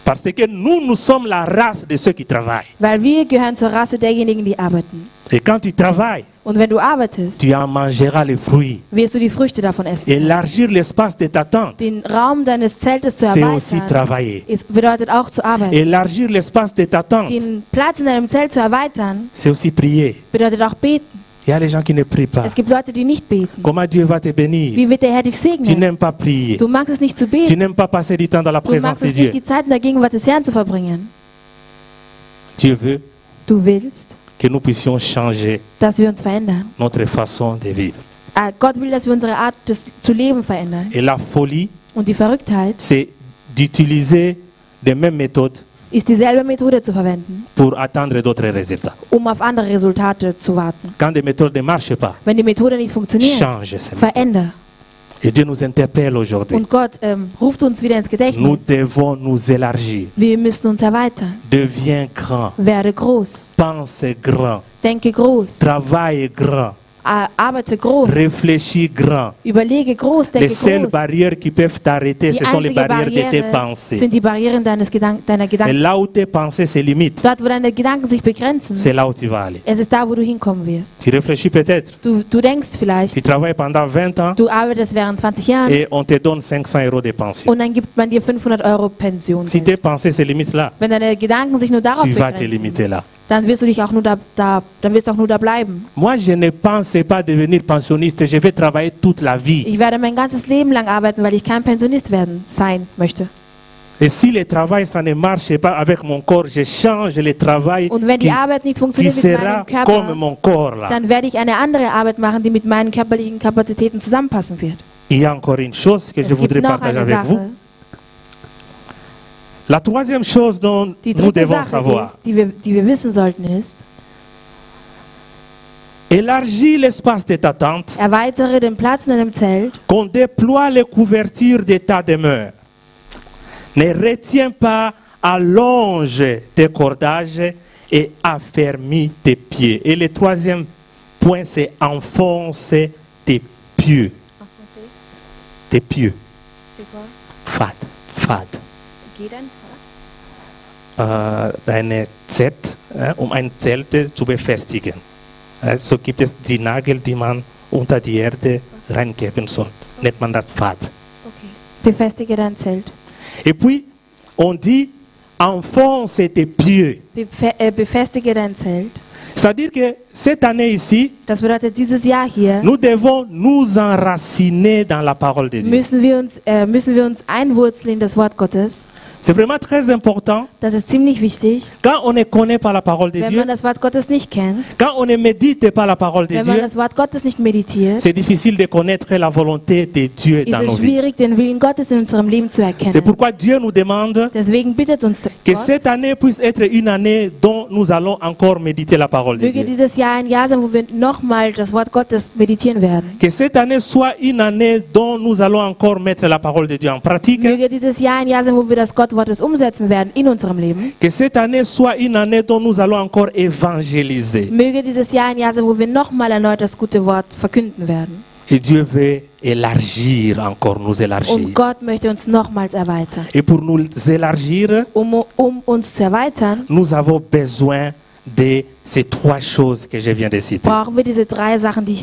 Parce que nous sommes la race de ceux qui travaillent. Weil wir gehören zur Rasse derjenigen, die arbeiten. Et quand tu travailles, Und wenn du arbeitest, tu en mangeras les fruits. wirst du die Früchte davon essen. Élargir l'espace de ta tente, Den Raum deines Zeltes zu c'est aussi erweitern, travailler. bedeutet auch zu arbeiten. Élargir l'espace de ta tente, Den Platz in deinem Zelt zu erweitern, c'est aussi prier. bedeutet auch beten. Il y a les gens qui ne prient pas. Es gibt Leute, die nicht beten. Comment Dieu va te bénir? Wie wird der Herr dich Tu segnen? n'aimes pas prier. Du magst es nicht zu Tu beten. n'aimes pas passer du temps dans la Du présence magst de es Dieu. nicht, die Zeit in der Gegenwart des Herrn zu verbringen. Dieu veut Du willst, que nous puissions changer dass wir uns verändern. notre façon de vivre. Gott will, dass wir unsere Art zu leben verändern. Et la folie, Und die Verrücktheit c'est d'utiliser les mêmes méthodes ist dieselbe Methode zu verwenden, pour atteindre d'autres résultats. auf andere Resultate zu warten. Quand des méthodes ne marchent pas, Wenn die Methode nicht funktioniert, change ces méthodes. veränder. Et Dieu nous interpelle aujourd'hui. Und Gott ruft uns wieder ins Nous Gedächtnis. devons nous élargir. Wir müssen uns erweitern. Deviens grand. Werde groß. Pense grand. Denke groß. Travaille grand. Arbeite groß. Réfléchis grand. Überlege groß, Les denke seules groß. barrières qui peuvent t'arrêter, Die ce sont les einzige barrières de tes Barriere pensées. sind die Barrieren deiner Et Gedanken. là où tes pensées se limitent, Dort, wo deine Gedanken sich begrenzen, c'est là où tu vas aller. es ist da, wo du hinkommen wirst. Tu réfléchis peut-être. Du denkst vielleicht, Tu travailles pendant 20 ans du arbeitest während 20 Jahren et on te donne 500 € de pension. und dann gibt man dir 500 € Pension. Si tes pensées se limitent là, Wenn deine Gedanken sich nur darauf tu vas te begrenzen, limiter là. dann wirst du dich auch nur dann wirst du auch nur da bleiben. Moi, je ne pensais pas devenir pensionniste. Je vais travailler toute la vie. Ich werde mein ganzes Leben lang arbeiten, weil ich kein Pensionist sein möchte. Et si le travail, ça ne marche pas avec mon corps, je change le travail Und wenn die Arbeit nicht qui funktioniert mit sera meinem comme Körper, mon corps là. dann werde ich eine andere Arbeit machen, die mit meinen körperlichen Kapazitäten zusammenpassen wird. Il y a encore une chose que je Es gibt voudrais noch partager eine avec vous. Sache. La troisième chose dont Die nous dritte devons Sache, savoir, die wir wissen sollten, ist, élargis l'espace de ta tente, erweitere den Platz in deinem Zelt, qu'on déploie les couvertures de ta demeure. Ne retiens pas, allonge tes cordages et affermis tes pieds. Et le troisième point, c'est enfonce tes pieux. Tes pieux. Fad. Deine Zelt, ein Zelt zu befestigen. So gibt es die Nagel, die man unter die Erde reingeben soll. Nennt man das Pfad. befestige dein Zelt. Et puis, on dit, enfonce tes pieux. Befestige dein Zelt. C'est-à-dire que cette année ici, Das bedeutet, dieses Jahr hier nous devons nous enraciner dans la parole de Dieu. müssen wir uns einwurzeln in das Wort Gottes. C'est vraiment très important. Das ist ziemlich wichtig. Quand on ne connaît pas la parole de Wenn Dieu, man das Wort Gottes nicht kennt, quand on ne médite pas la parole de wenn man Dieu, das Wort Gottes nicht meditiert, c'est difficile de connaître la volonté de Dieu ist dans es nos vies. schwierig, den Willen Gottes in unserem Leben zu C'est erkennen. pourquoi Dieu nous demande Deswegen bittet uns que Gott, cette année puisse être une année dont nous allons encore méditer la parole de möge Dieu. dieses Jahr ein Jahr sein, wo wir nochmal das Wort Gottes meditieren werden. Que cette année soit une année dont nous allons encore mettre la parole de Dieu en pratique. Möge dieses Jahr ein Jahr sein, wo wir das Gottwortes umsetzen werden in unserem Leben. Que cette année soit une année dont nous allons encore évangéliser. Möge dieses Jahr ein Jahr sein, wo wir nochmal erneut das gute Wort verkünden werden. Et Dieu veut élargir encore, nous élargir. Und Gott möchte uns nochmals erweitern. Et pour nous élargir, Um uns zu erweitern, nous avons besoin de ces trois choses que je viens de citer. brauchen wir diese drei Sachen, die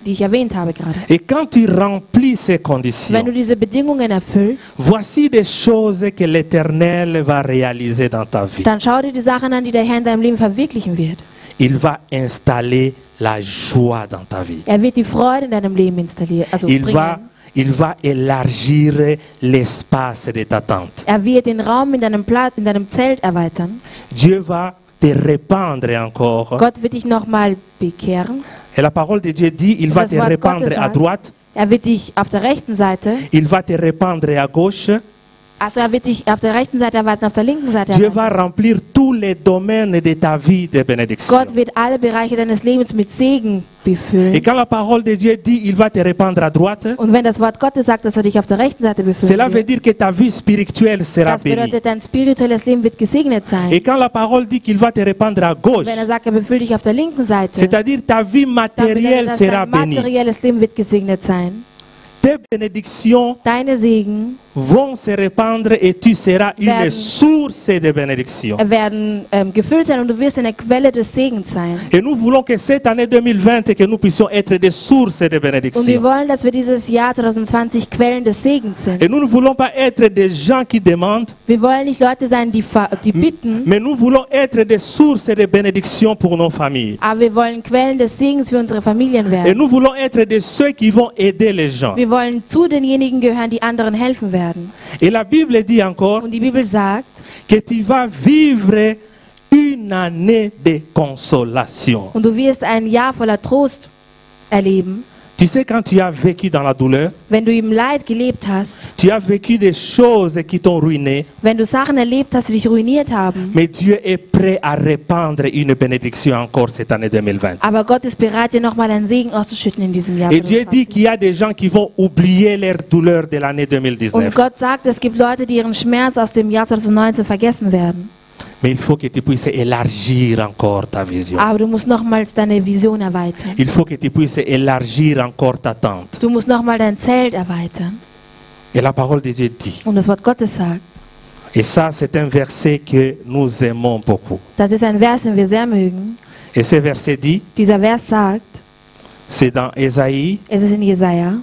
ich erwähnt habe gerade. Et quand tu remplis ces Wenn conditions, du diese Bedingungen erfüllst, voici des choses que l'Éternel va réaliser dans ta vie. dann schau dir die Sachen an, die der Herr in deinem Leben verwirklichen wird. Il va installer la joie dans ta vie. Er wird die Freude in deinem Leben installieren, also Il bringen. va élargir l'espace de ta tente. Er wird den Raum in deinem Zelt erweitern. Dieu va te répandre encore. Gott wird dich nochmal bekehren. Et la parole de Dieu dit, il va Das te Wort répandre Gottes à sagt, droite, Er wird dich auf der rechten Seite, il va te répandre à gauche. also er wird dich auf der rechten Seite erweitern, auf der linken Seite Dieu erweitern. va remplir tous les domaines de ta vie de bénédiction. Gott wird alle Bereiche deines Lebens mit Segen Et befüllen. quand la parole de Dieu dit, il va te répandre à droite, Und wenn das Wort Gottes sagt, dass er dich auf der rechten Seite befüllen cela veut wird, dire que ta vie spirituelle sera das bénie. bedeutet, dein spirituelles Leben wird gesegnet sein. Et quand la parole dit qu'il va te répandre à gauche, Wenn er sagt, er befüllt dich auf der linken Seite, c'est-à-dire ta vie dann matérielle bedeutet das, sera dein bénie. materielles Leben wird gesegnet sein. Tes bénédictions Deine Segen vont se répandre et tu seras une Werden- source de bénédiction. werden gefüllt sein und du wirst eine Quelle des Segens sein. Et nous voulons que cette année 2020, que nous puissions être des sources de Und wir bénédiction. wollen, dass wir dieses Jahr 2020 Quellen des Segens sind. Et nous ne voulons pas être des gens qui demandent, Wir wollen nicht Leute sein, die bitten, mais nous voulons être des sources de bénédiction pour nos familles. aber wir wollen Quellen des Segens für unsere Familien Et werden. nous voulons être de ceux qui vont aider les gens. Wir wollen zu denjenigen gehören, die anderen helfen werden. Et la Bible dit encore Und die Bibel sagt, que tu vas vivre une année de consolation. und du wirst ein Jahr voller Trost erleben. Tu sais, quand tu as vécu dans la douleur, Wenn du im Leid gelebt hast, tu as vécu des choses qui t'ont ruiné, wenn du Sachen erlebt hast, die dich ruiniert haben, mais Dieu est prêt à répandre une bénédiction encore cette année 2020. aber Gott ist bereit, dir nochmal einen Segen auszuschütten in diesem Jahr. Et Dieu dit 2020. qu'il y a des gens qui vont oublier leur douleur de l'année Und 2019. Gott sagt, es gibt Leute, die ihren Schmerz aus dem Jahr 2019 vergessen werden. Mais il faut que tu puisses élargir encore ta vision. Aber du musst nochmals deine Vision erweitern. Il faut que tu puisses élargir encore ta tente. Du musst nochmal dein Zelt erweitern. Et la parole de Dieu dit, Und das Wort Gottes sagt, et ça c'est un verset que nous aimons beaucoup. das ist ein Vers, den wir sehr mögen. Et ce verset dit, Dieser Vers sagt, c'est dans Ésaïe es ist in Jesaja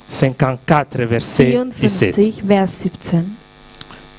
54, verset 17. 54, Vers 17.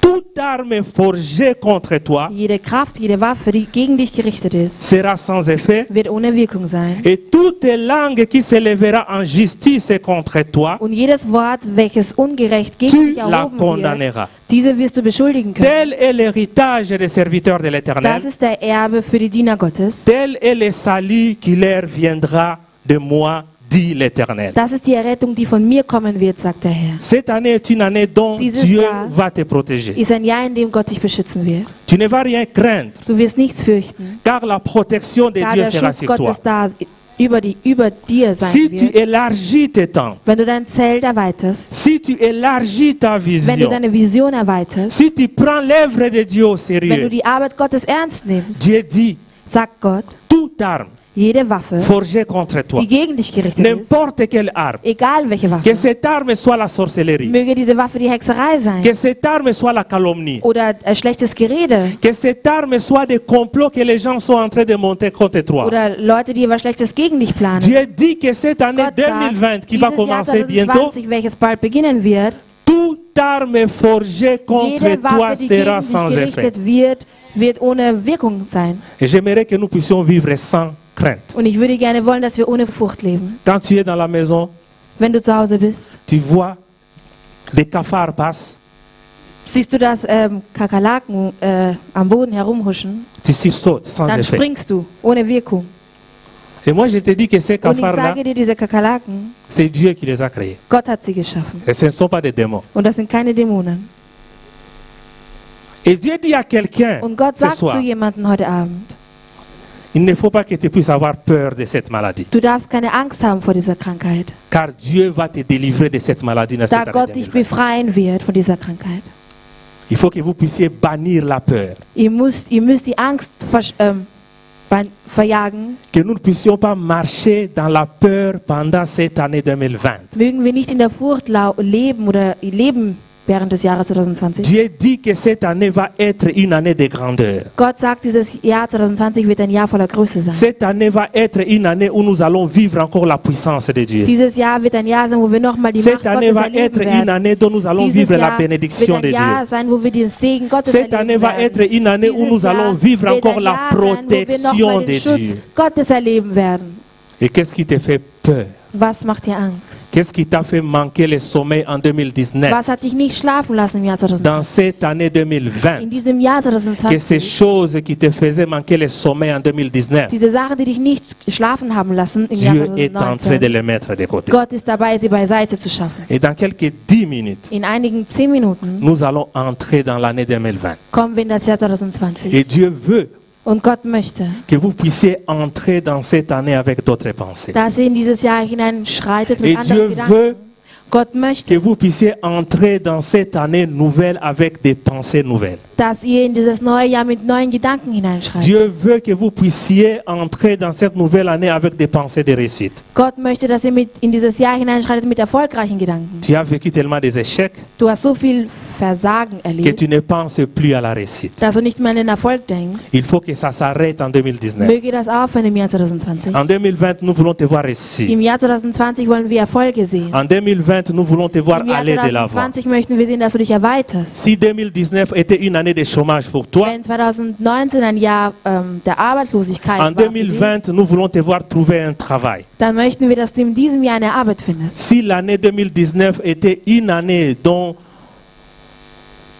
Toute arme forgée contre toi Jede Kraft, jede Waffe, die gegen dich gerichtet ist, sera sans effet, wird ohne Wirkung sein. et toute langue qui se lèvera en justice contre toi, Und jedes Wort, welches ungerecht gegen tu dich la erhoben wird, condamneras. diese wirst du beschuldigen können. Tel est l'héritage des serviteurs de l'Éternel. Das ist der Erbe für die Diener Gottes. Tel est le salut qui leur viendra de moi, dit l'Éternel. Das ist die Errettung, die von mir kommen wird, sagt der Herr. Cette année est une année dont Dieses Dieu Jahr va te protéger. Ist ein Jahr, in dem Gott dich beschützen wird. Tu ne vas rien craindre, Du wirst nichts fürchten, car la protection de da Dieu der sera Schutz sur toi. Gottes da über dir sein Si tu wird. élargis tes temps, Wenn du dein Zelt erweiterst, si tu élargis ta wenn du vision, deine Vision erweiterst, si tu prends l'œuvre de Dieu au wenn du sérieux, die Arbeit Gottes ernst nimmst, Dieu dit, sagt Gott, toute arme jede Waffe, forgée contre toi, die gegen dich gerichtet ist, n'importe quelle arme, egal welche que Waffe, cette arme soit la sorcellerie, möge diese Waffe die Hexerei sein que cette arme soit la calomnie, oder schlechtes Gerede que cette arme soit des complots que les gens sont en train de monter contre toi. oder Leute, die was Schlechtes gegen dich planen. Dieu dit que cette année Gott sagt, 2020 qui va dieses Jahr commencer bientôt, 2020, welches bald beginnen wird, toute arme forgée contre jede toi Waffe, die sera gegen dich sans effet. gerichtet wird ohne Wirkung sein. Et j'aimerais que nous puissions vivre sans crainte. Und ich würde gerne wollen, dass wir ohne Furcht leben. Quand tu es dans la maison, Wenn du zu Hause bist, tu vois des cafards passent, siehst du, dass Kakerlaken am Boden herumhuschen, tu sursautes sans dann effet. springst du ohne Wirkung. Et moi, je te dis que ces Und ich cafards-là, sage dir, diese Kakerlaken, c'est Dieu qui les a créés. Gott hat sie geschaffen. Et ce ne sont pas des démons. Und das sind keine Dämonen. Et Dieu dit à quelqu'un Und Gott ce sagt zu soir, jemandem heute Abend, Il ne faut pas que tu puisses avoir peur de cette maladie. Du darfst keine Angst haben vor dieser Krankheit, Car Dieu va te délivrer de cette maladie dans da cette Gott année dich 2020. befreien wird von dieser Krankheit. Il faut que vous puissiez bannir la peur. Ihr müsst die Angst verjagen. Que nous ne puissions pas marcher dans la peur pendant cette année 2020. Mögen wir nicht in der Furcht leben während des Jahres 2020. Dieu dit que cette année va être une année de grandeur. Gott sagt, dieses Jahr 2020 wird ein Jahr voller Größe sein. Cette année va être une année où nous allons vivre encore la puissance de Dieu. Dieses Jahr wird ein Jahr sein, wo wir nochmal die Macht Cette année Gottes va être erleben une werden. année dont nous allons Dieses vivre la Jahr bénédiction wird de ein Jahr Dieu. sein, wo wir den Segen Gottes Cette année erleben va être werden. une année où Dieses nous allons Jahr vivre wird encore ein la Jahr sein, wo wir protection nochmal de den Schutz Dieu. Gottes erleben werden. Et qu'est-ce qui te fait peur? Was macht dir Angst? Qu'est-ce qui t'a fait manquer le sommeil en 2019? Was hat dich nicht schlafen lassen im Jahr Dans 2020? cette année 2020, In diesem Jahr que ces 2020, choses qui te faisaient manquer le sommeil en 2019, diese Sachen, die dich nicht schlafen haben lassen im Jahr Dieu est en train de 2019, les mettre de côté. Gott ist dabei, sie beiseite zu schaffen. Et dans quelques 10 minutes, In einigen 10 Minuten nous allons entrer dans l'année 2020. kommen wir in das Jahr 2020. Et Dieu veut Und Gott möchte, que vous puissiez entrer dans cette année avec d'autres pensées. dass ihr in dieses Jahr hineinschreitet mit Et Dieu anderen veut Gedanken. Gott que möchte, vous puissiez entrer dans cette année nouvelle avec des pensées nouvelles. dass ihr in dieses neue Jahr mit neuen Gedanken hineinschreitet. Dieu veut que vous puissiez entrer dans cette nouvelle année avec des pensées de réussite. Gott möchte, dass ihr in dieses Jahr hineinschreitet mit erfolgreichen Gedanken. Tu as vécu tellement des échecs Du hast so viel Versagen que erlebt, tu ne penses plus à la réussite. dass du nicht mehr an den Erfolg denkst. Il faut que ça s'arrête en 2019. Möge das aufhören im Jahr 2020. En 2020, nous voulons te voir réussir. Im Jahr 2020 wollen wir Erfolge sehen. En 2020, nous voulons te voir Im Jahr aller de l'avant. 2020 möchten wir sehen, dass du dich erweiterst. Si 2019 était une année de chômage pour toi, Wenn 2019 ein Jahr der Arbeitslosigkeit en war für dich, 2020, nous voulons te voir trouver un travail. dann möchten wir, dass du in diesem Jahr eine Arbeit findest. Si l'année 2019 était une année dont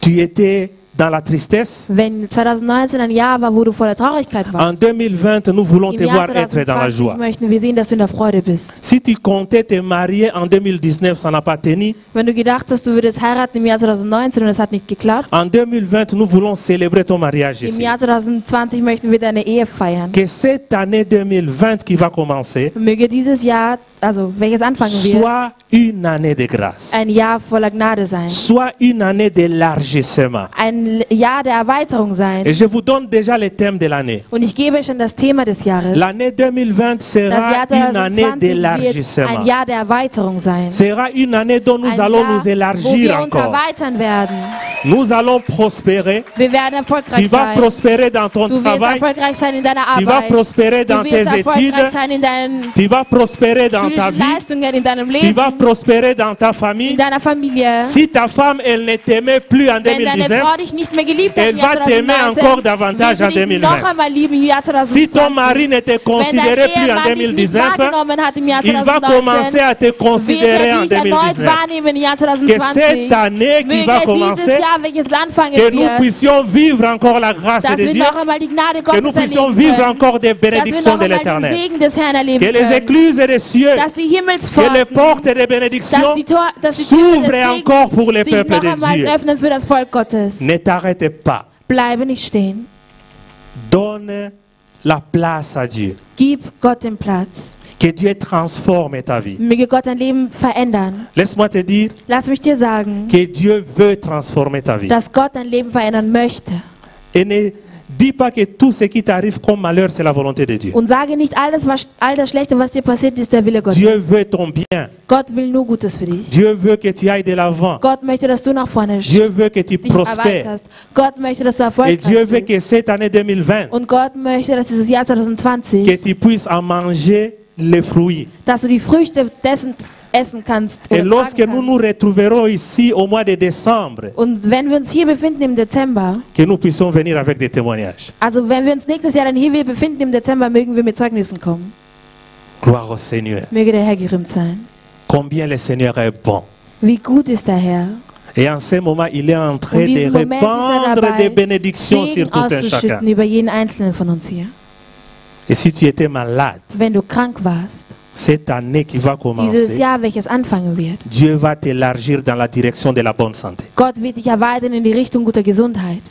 tu étais dans la tristesse, Wenn 2019 ein Jahr war, wo du voller Traurigkeit en warst, 2020, nous voulons te im Jahr voir être dans la 2020 joie. möchten wir sehen, dass du in der Freude bist. Si tu comptais te marier en 2019, ça n'a pas tenu. Wenn du gedacht hast, du würdest heiraten im Jahr 2019 und es hat nicht geklappt, En 2020, nous voulons célébrer ton mariage im ici. Jahr 2020 möchten wir deine Ehe feiern. Que cette année 2020 qui va commencer Möge dieses Jahr, also welches anfangen wird, soit une année de grâce, ein Jahr voller Gnade sein. soit une année d'élargissement. Ein Jahr der Erweiterung sein. Et je vous donne déjà le thème de l'année. Und ich gebe schon das Thema des Jahres. L'année 2020 Das sera Jahr une année 2020 wird d'élargissement. ein Jahr der Erweiterung sein. Sera une année dont nous Ein allons Jahr, nous wo wir élargir uns encore. erweitern werden. Nous allons prospérer. Wir werden Tu erfolgreich vas sein. prospérer dans ton Du wirst travail. erfolgreich sein in deiner Tu vas Arbeit. prospérer dans Du tes wirst erfolgreich études. sein in deinen Tu vas prospérer dans ta schulischen vie. Leistungen, in deinem Tu Leben, vas prospérer dans ta in famille. deiner Familie. Si ta femme, elle ne t'aimait plus en Wenn deine 2019, Frau dich nicht mehr geliebt hat elle im Jahr va t'aimer 2019, encore davantage en wird sie dich 2020. noch einmal lieben im Jahr Si ton mari 2020. ne te Wenn dein considérait plus en Ehemann dich nicht 2019, wahrgenommen hat im Jahr il va commencer 2019, à te wird considérer en er dich erneut 2019. wahrnehmen im Jahr Que 2020. cette année qui va Möge dieses commencer, Jahr, welches anfangen que nous wird, puissions vivre encore la grâce dass de wir Dieu, noch einmal die Gnade que nous Gottes puissions erleben vivre können, encore des dass wir bénédictions noch de einmal den l'Éternel. Segen des Herrn erleben Que les können, écluses des cieux, dass die que les Himmelspforten, portes des bénédictions dass die Türen des s'ouvrent encore Segens pour le sich peuple noch de einmal Dieu. öffnen für das Volk Gottes. Ne t'arrête pas. Bleibe nicht stehen. Donne la place à Dieu. Gib Gott den Platz. Que Dieu transforme ta vie. Möge Gott dein Leben verändern. Laisse-moi te dire Lass mich dir sagen, que Dieu veut transformer ta vie. dass Gott dein Leben verändern möchte. Et ne dis pas que tout ce qui t'arrive comme malheur, c'est la volonté de Dieu. Und sage nicht, all das Schlechte, was dir passiert, ist der Wille Gottes. Dieu veut ton bien. Gott will nur Gutes für dich. Dieu veut que tu ailles de l'avant. Gott möchte, dass du nach vorne Dieu veut que tu dich prospères. erweiterst. Gott möchte, dass du Et erfolgreich Dieu veut bist. que cette année 2020, Und Gott möchte, dass dieses Jahr que 2020, tu puisses en manger les fruits. dass du die Früchte dessen essen kannst Et oder lorsque tragen nous nous kannst. retrouverons ici au mois de décembre, Und wenn wir uns hier befinden im Dezember, que nous puissions venir avec des témoignages. also wenn wir uns nächstes Jahr dann hier wieder befinden im Dezember, mögen wir mit Zeugnissen kommen. Gloire au Seigneur. Möge der Herr gerühmt sein. Combien le Seigneur est bon. Wie gut ist der Herr. Et en ce moment, il est en train In de diesem Moment ist er répandre des dabei, bénédictions sur Segen tout un chacun. auszuschütten über jeden einzelnen von uns hier. Et si tu étais malade, Wenn du krank warst, cette année qui va dieses commencer, Jahr, welches anfangen wird, Dieu va t'élargir dans la direction de la bonne santé. Gott wird dich erweitern in die Richtung guter Gesundheit.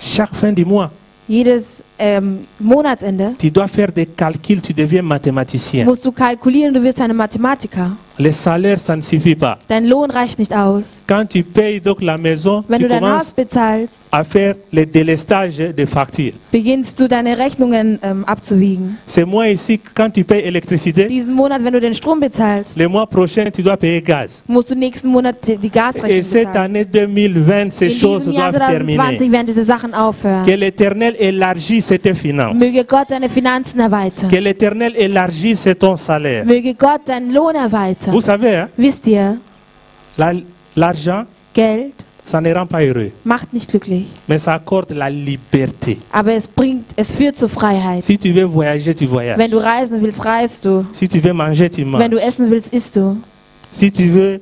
Chaque fin du mois, Jedes Monatsende tu dois faire des calculs, tu deviens mathématicien. musst du kalkulieren, du wirst ein Mathematiker. Les salaires, ça ne suffit pas. Dein Lohn reicht nicht aus. Quand tu payes donc la maison, Wenn tu du dein Haus commences bezahlst, à faire le délestage des factures. beginnst du deine Rechnungen abzuwiegen. C'est moi ici, quand tu payes électricité, Diesen Monat, wenn du den Strom bezahlst, le mois prochain, tu dois payer gaz. musst du nächsten Monat die Et Gasrechnung cette bezahlen. année 2020, ces In choses diesem Jahr doivent terminer. 2020 werden diese Sachen aufhören. Que l'Éternel élargisse tes finances. Möge Gott deine Finanzen erweitern. Que l'Éternel élargisse ton salaire. Möge Gott deinen Lohn erweitern. Vous savez, hein, Wisst ihr, l'argent, Geld ça ne rend pas heureux, macht nicht glücklich, mais ça accorde la liberté. aber es führt zur Freiheit. Si tu veux voyager, tu voyages. Wenn du reisen willst, reist du. Si tu veux manger, tu Wenn manges. du essen willst, isst du. Si tu veux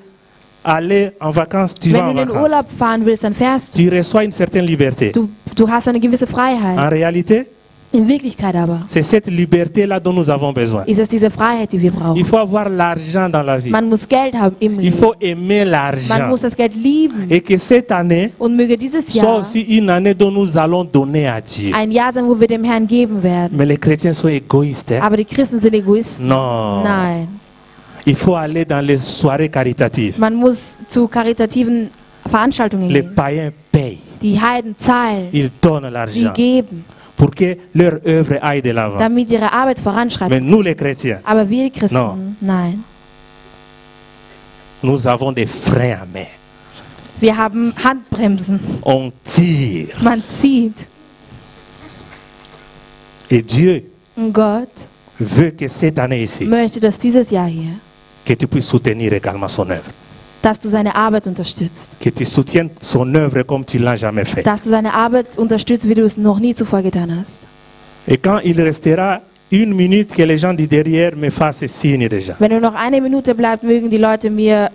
aller en vacances, tu vas Wenn en du in den vacances. Urlaub fahren willst, dann fährst du. Tu reçois une certaine liberté. Du hast eine gewisse Freiheit. En réalité, In Wirklichkeit aber c'est cette liberté-là dont nous avons besoin. ist es diese Freiheit, die wir Il brauchen. faut avoir l'argent dans la vie. Man muss Geld haben im Il Leben. faut aimer Man l'argent. muss das Geld lieben. Et que cette année Und möge dieses soit Jahr aussi une année dont nous allons donner à Dieu. ein Jahr sein, wo wir dem Herrn geben werden. Mais les chrétiens sont égoïstes. Hein? Aber die Christen sind Egoisten. Non. Nein. Il faut aller dans les soirées caritatives. Man muss zu karitativen Veranstaltungen Les gehen. païens payent. Die Heiden zahlen. Ils donnent Sie l'argent geben, pour que leur œuvre aille de l'avant. damit ihre Arbeit Mais voranschreitet. nous, les chrétiens, Aber wir die Christen, No. nein. nous avons des freins à main. Wir haben Handbremsen. On tire. Man zieht. Et Dieu Und Gott veut que cette année ici, möchte, dass dieses Jahr hier, que tu puisses soutenir également son œuvre. dass du seine Arbeit unterstützt. Que tu soutiennes son œuvre comme tu l'as jamais fait. Dass du seine Arbeit unterstützt, wie du es noch nie zuvor getan hast. Et quand il restera une minute, que les gens du derrière me fassent signe déjà. Wenn nur noch eine Minute bleibt, mögen die Leute mir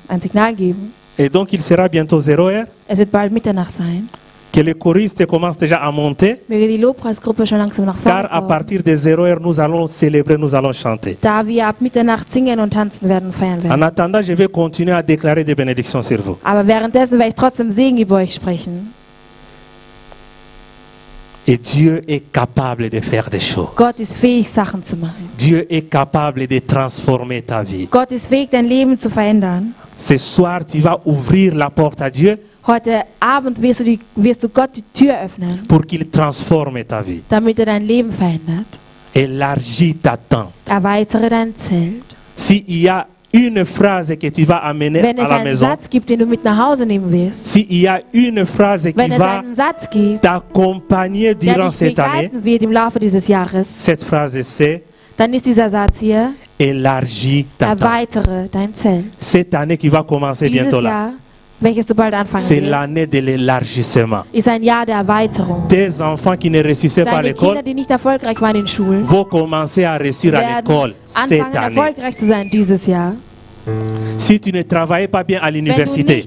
ein Signal geben. Et donc il sera bientôt 0 heure. Es wird bald Mitternacht sein. Que les choristes commencent déjà à monter. Möge die Lobpreisgruppe schon langsam nach vorne Car à kommen. partir de 0 heure, nous allons célébrer, nous allons chanter. Da wir ab Mitternacht singen und tanzen werden und feiern En werden. attendant, je vais continuer à déclarer des bénédictions sur vous. Aber währenddessen werde ich trotzdem Segen über euch sprechen. Et Dieu est capable de faire des choses. Gott ist fähig, Sachen zu machen. Dieu est capable de transformer ta vie. Gott ist fähig, dein Leben zu verändern. Ce soir, tu vas ouvrir la porte à Dieu Heute Abend wirst du Gott die Tür öffnen, pour qu'il transforme ta vie. damit er dein Leben verändert. Élargis ta tente. Erweitere dein Zelt. S'il y a une phrase que tu vas amener Wenn à es la einen maison, Satz gibt, den du mit nach Hause nehmen wirst, s'il y a une phrase qui wenn es va einen Satz gibt, t'accompagner der durant dich cette année, begleiten wird im Laufe dieses Jahres, cette phrase c'est dann ist dieser Satz hier: élargis ta tente. Erweitere dein Zelt. Cette année qui va commencer Dieses bientôt là, Jahr, welches du bald anfangen c'est wirst, l'année de l'élargissement. ist ein Jahr der Erweiterung. Tes enfants qui ne réussissaient pas à Deine Kinder, l'école die nicht erfolgreich waren in Schulen, vont commencer à réussir à werden l'école cette anfangen année. erfolgreich zu sein dieses Jahr. Si tu ne travailles pas bien à l'université,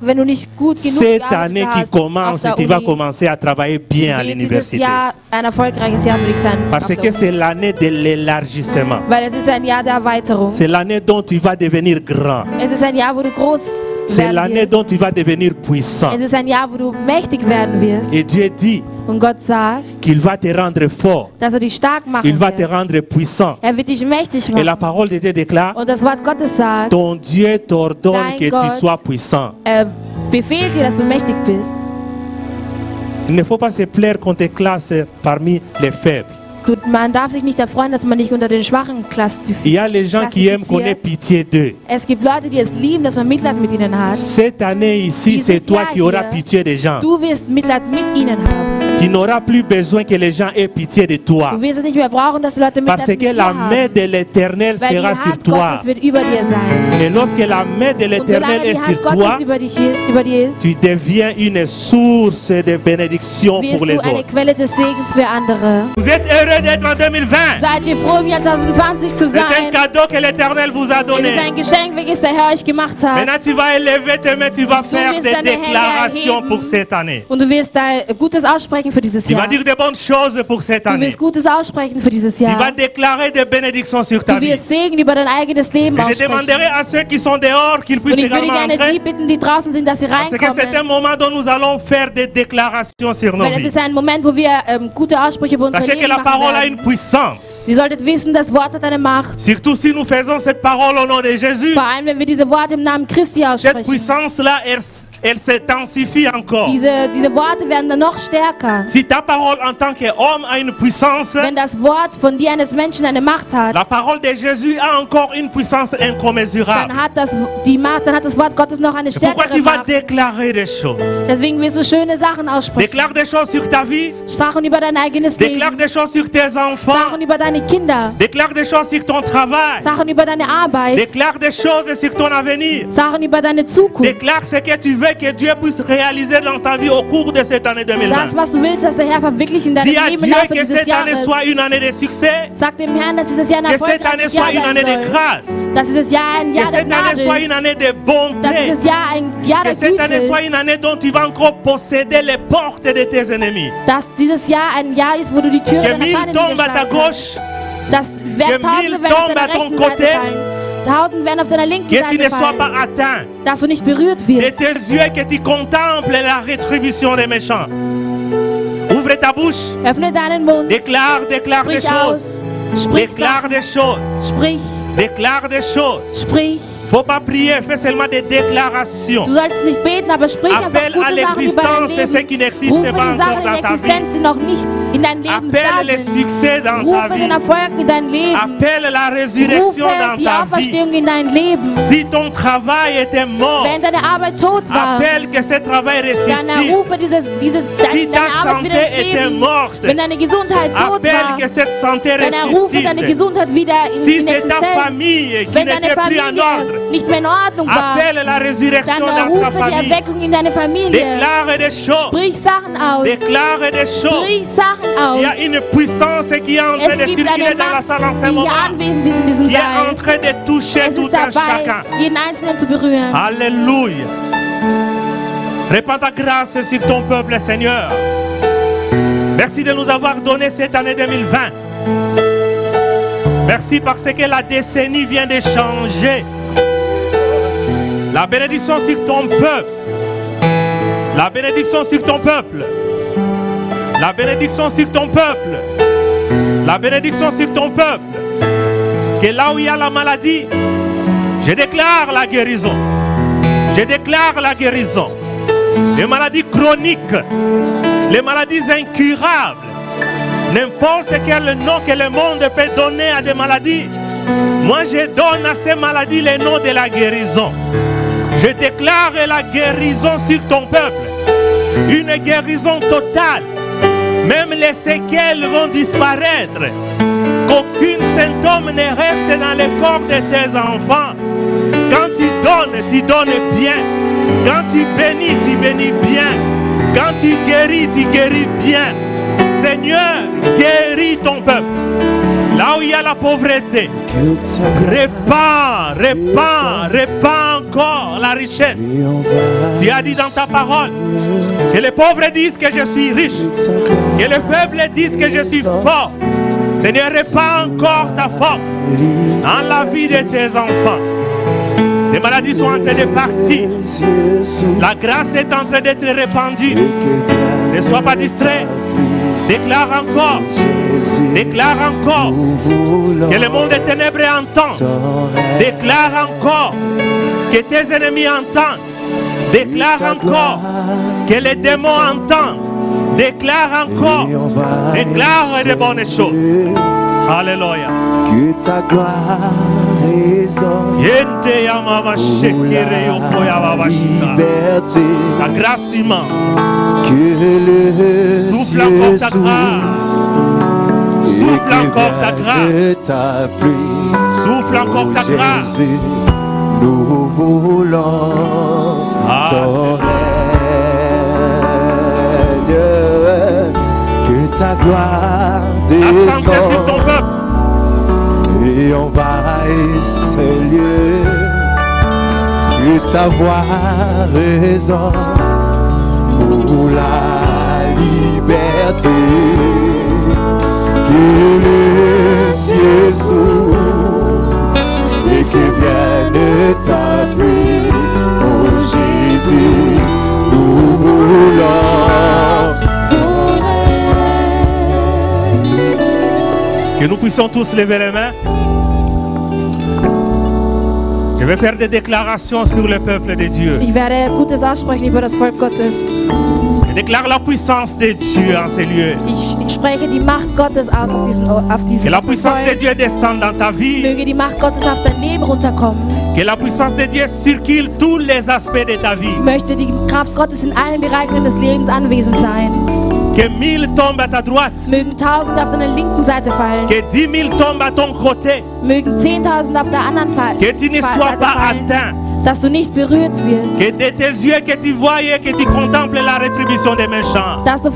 Wenn du nicht gut genug cette gearbeitet année qui hast commence, auf tu der vas Uni, commencer à travailler bien à wird dieses l'université. Jahr ein erfolgreiches Jahr für dich sein. Parce auf que der Uni. c'est l'année de l'élargissement. Weil es ist ein Jahr der Erweiterung. C'est l'année dont tu vas devenir grand. Es ist ein Jahr, wo du groß C'est werden l'année wirst. dont tu vas devenir puissant. Es ist ein Jahr, wo du mächtig werden wirst. Et Dieu dit Und Gott sagt, qu'il va te rendre fort. dass er dich stark machen Il va te wird. rendre puissant. Er wird dich mächtig Et la machen. parole de Dieu déclare, Und das Wort Gottes sagt, ton Dieu t'ordonne Dein que tu Gott sois puissant. befehlt dir, dass du mächtig bist. Il ne faut pas se plaire qu'on te classe parmi les faibles. Man darf sich nicht erfreuen, dass man nicht unter den Schwachen Il y a les gens qui aiment qu'on ait pitié d'eux. Es gibt Leute, die es lieben, dass man Mitleid mit ihnen hat. Cette année ici, Dieses c'est toi Jahr qui auras hier, pitié des gens. Du wirst Mitleid mit ihnen haben. Tu n'auras plus besoin que les gens aient pitié de toi. Du wirst es nicht mehr brauchen, dass Leute Mitleid Parce mit que dir la haben. main de l'Éternel Weil die sera sur Hand toi. Gottes wird über dir sein. Et lorsque la main de Und l'Éternel solange est die Hand sur toi, Gottes über dir ist, tu deviens une source de bénédiction wirst pour les du eine autres. Quelle des Segens für andere. Vous êtes heureux d'être en 2020. Seid ihr froh, im Jahr 2020 zu C'est un sein? cadeau que l'Éternel vous a Es ist donné. ein Geschenk, welches der Herr euch gemacht hat. Maintenant, tu vas élever tes mains, tu vas faire wirst des deine Hände déclarations erheben. pour cette année. Und du wirst da Gutes aussprechen aussprechen für dieses Il va Jahr. dire de bonnes choses pour cette Du année. wirst Gutes aussprechen für dieses Il va Jahr. déclarer des bénédictions sur ta Du vie. wirst Segen über dein eigenes Leben Et je demanderai aussprechen. à ceux qui sont dehors qu'ils Und puissent ich würde également gerne die entrer. bitten, die draußen sind, dass sie Parce que c'est un reinkommen. moment dont nous allons faire des déclarations sur nos Weil es vies. ist ein Moment, wo wir gute Aussprüche über unser Sachez que Leben la machen parole a une werden. puissance. Ihr solltet wissen, das Wort hat eine Macht. Surtout si nous faisons cette parole au nom de Jésus. Vor allem, wenn wir diese Worte im Namen Christi Cette aussprechen. puissance-là, elle s'intensifie encore. Diese Worte werden dann noch stärker. Si ta parole en tant qu'homme a une puissance, Wenn das Wort von dir eines Menschen eine Macht hat, la parole de Jésus a encore une puissance incommensurable. dann hat das Wort Gottes noch eine C'est pourquoi stärkere tu vas Macht. déclarer des choses. Deswegen wirst du schöne Sachen aussprechen. Déclare des choses sur ta vie. Sachen über dein eigenes Déclare Leben. des choses sur tes enfants. Sachen über deine Kinder. Déclare des choses sur ton travail. Sachen über deine Arbeit. Déclare des choses sur ton avenir. Sachen über deine Zukunft. Déclare ce que tu veux que Dieu puisse réaliser dans ta vie au cours de cette année 2020. Das, was du willst, dass der Herr verwirklicht in deinem Dis à Leben im Dieu Laufe que dieses cette année Jahres. soit une année de succès. Sag dem Herrn, dass dieses Jahr ein Que cette année erfolgreiches Jahr soit une sein année de soll. grâce. Dass dieses Jahr ein Que Jahr der cette année Gnade soit une ist. année de Dass bonté. dieses Jahr ein Jahr Que der cette Güte année soit ist. une année dont tu vas encore posséder les portes de tes ennemis. Dass dieses Jahr ein Jahr ist, wo du die Türe Que deiner 1000 Feinde tombent à ta niederschlagen kannst. gauche. Dass Que Tausende 1000 werden auf tombent deiner à ton rechten Seite côté. fallen. Tausend werden auf deiner linken Que tu ne Seite sois pas fallen. atteint. Dass du nicht berührt De wirst. tes yeux que tu contemples la rétribution des méchants. Ouvre ta bouche. Öffne deinen Mund. Déclare des Sprich choses. aus. Sprich Déclare Sachen. des choses. Sprich. Déclare des choses. Sprich. Faut pas prier, fais seulement des déclarations. Du sollst nicht beten, aber sprich einfach Appelle à gute Sachen über dein l'existence ce qui Leben. n'existe Rufe pas die Sachen encore in dans ta Existenz, vie. die noch nicht in dein Leben Appelle da le sind. succès dans ta Rufe den vie. Erfolg in dein Leben. Appelle la résurrection Rufe dans die ta vie. Auferstehung in dein Leben. Si ton travail était mort, Wenn deine Arbeit tot war, appelle que ce travail dann ressuscite. rufe Si deine ta Arbeit wieder santé ins était Leben. morte, Wenn deine Gesundheit tot appelle war, que cette santé dann rufe deine ressuscite. Gesundheit wieder Si in c'est ta Existenz. famille qui Wenn deine n'était plus en Familie ordre, nicht mehr in Ordnung war, appelle la résurrection dann dans ta rufe die famille. Erweckung in deine Familie. Déclare des choses. Sprich Sachen aus. Déclare des choses. Sprich Sachen Il y aus. a une puissance qui est en train Es de gibt circuler eine dans la salle en Macht, ce die moment. hier anwesend ist in diesem Qui est en Saal. train de toucher Es tout ist un dabei, chacun. jeden Einzelnen zu berühren. Alléluia. Répands ta grâce sur ton peuple, Seigneur. Merci de nous avoir donné cette année 2020. Merci parce que la décennie vient de changer. La bénédiction sur ton peuple. La bénédiction sur ton peuple. La bénédiction sur ton peuple. La bénédiction sur ton peuple. Que là où il y a la maladie, je déclare la guérison. Je déclare la guérison. Les maladies chroniques, les maladies incurables, n'importe quel nom que le monde peut donner à des maladies, moi je donne à ces maladies le nom de la guérison. Je déclare la guérison sur ton peuple, une guérison totale. Même les séquelles vont disparaître. Qu'aucun symptôme ne reste dans le corps de tes enfants. Quand tu donnes bien. Quand tu bénis bien. Quand tu guéris bien. Seigneur, guéris ton peuple. Là où il y a la pauvreté, répands encore la richesse. Tu as dit dans ta parole que les pauvres disent que je suis riche, que les faibles disent que je suis fort. Seigneur, répands encore ta force dans la vie de tes enfants. Les maladies sont en train de partir. La grâce est en train d'être répandue. Ne sois pas distrait. Déclare encore que le monde des ténèbres entend. Déclare encore que tes ennemis entendent. Déclare encore que les démons entendent. Déclare encore. Déclare de bonnes choses. Alléluia. Que ta gloire résonne pour la liberté. La grâce immense. Que le Souffle encore ciel ta s'ouvre grâce. Souffle encore ta grâce. de ta pluie. Souffle encore ta grâce. Jésus, nous voulons ton règne. Que ta gloire Assemblée sur descende ton peuple. et envahisse ce lieu. Que ta voix résonne pour la liberté. liberté, que les cieux s'ouvrent et que vienne ta pluie. Oh Jésus, nous voulons ton règne. Que nous puissions tous lever les mains. Je vais faire des déclarations sur le peuple de Dieu. Ich werde Gutes aussprechen über das Volk Gottes. Je déclare la puissance de Dieu en ces lieux. Ich spreche die Macht Gottes aus auf Que diesem la puissance de Volk. Dieu descende dans ta vie. Möge die Macht Gottes auf dein Leben runterkommen. Que la puissance de Dieu circule tous les aspects de ta vie. Möchte die Kraft Gottes in allen Bereichen deines Lebens anwesend sein. Que 1000 tombent à ta droite. Mögen Tausende auf deiner linken Seite fallen. Que 10 000 tombent à ton côté. Mögen 10.000 auf der anderen Que tu ne sois Seite pas fallen. atteint. Dass du nicht berührt wirst. Que de tes yeux que tu voyais, que tu contemples la rétribution des méchants. Dass du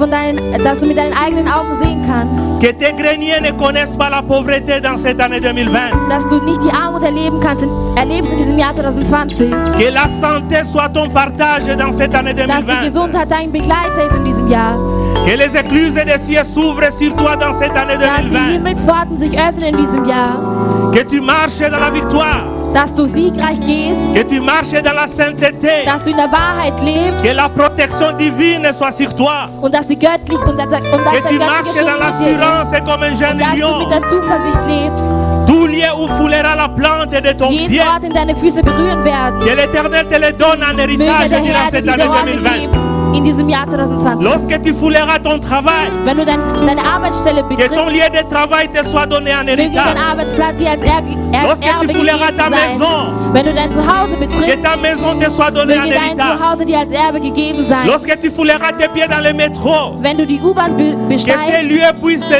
mit deinen eigenen Augen sehen kannst. Que tes greniers ne connaissent pas la pauvreté dans cette année 2020. Dass du nicht die Armut erlebst in diesem Jahr 2020. Que la santé soit ton partage dans cette année Dass die 2020. Gesundheit dein Begleiter ist in diesem Jahr. Que les écluses des cieux s'ouvrent sur toi dans cette année Dass die 2020. Himmelspforten sich öffnen in diesem Jahr. Que tu marches dans la victoire. Dass du siegreich gehst. Que tu marches dans la sainteté. Dass du in der Wahrheit lebst. Que la protection divine soit sur toi. Und dass die göttliche Que tu marches dans l'assurance comme un jeune dass du lion. mit der Zuversicht lebst. Tout lieu où foulera la plante de ton Jeden pied. Ort in deine Füße berühren werden. Que l'Éternel te le donne en Möge héritage der durant Herr dir cette diese année Orte 2020. geben in diesem Jahr 2020. Lorsque tu fouleras ton travail, Wenn du deine Arbeitsstelle que ton betrittst, lieu de travail te soit donné en möge dein héritage. Arbeitsplatz dir als Lorsque Erbe tu fouleras gegeben ta sein. maison, Wenn du dein Zuhause que betrittst, ta maison te soit donnée en möge dein héritage. Zuhause dir als Erbe gegeben sein. Lorsque tu fouleras tes pieds dans le métro, Wenn du die U-Bahn que ces besteigst, lieux puissent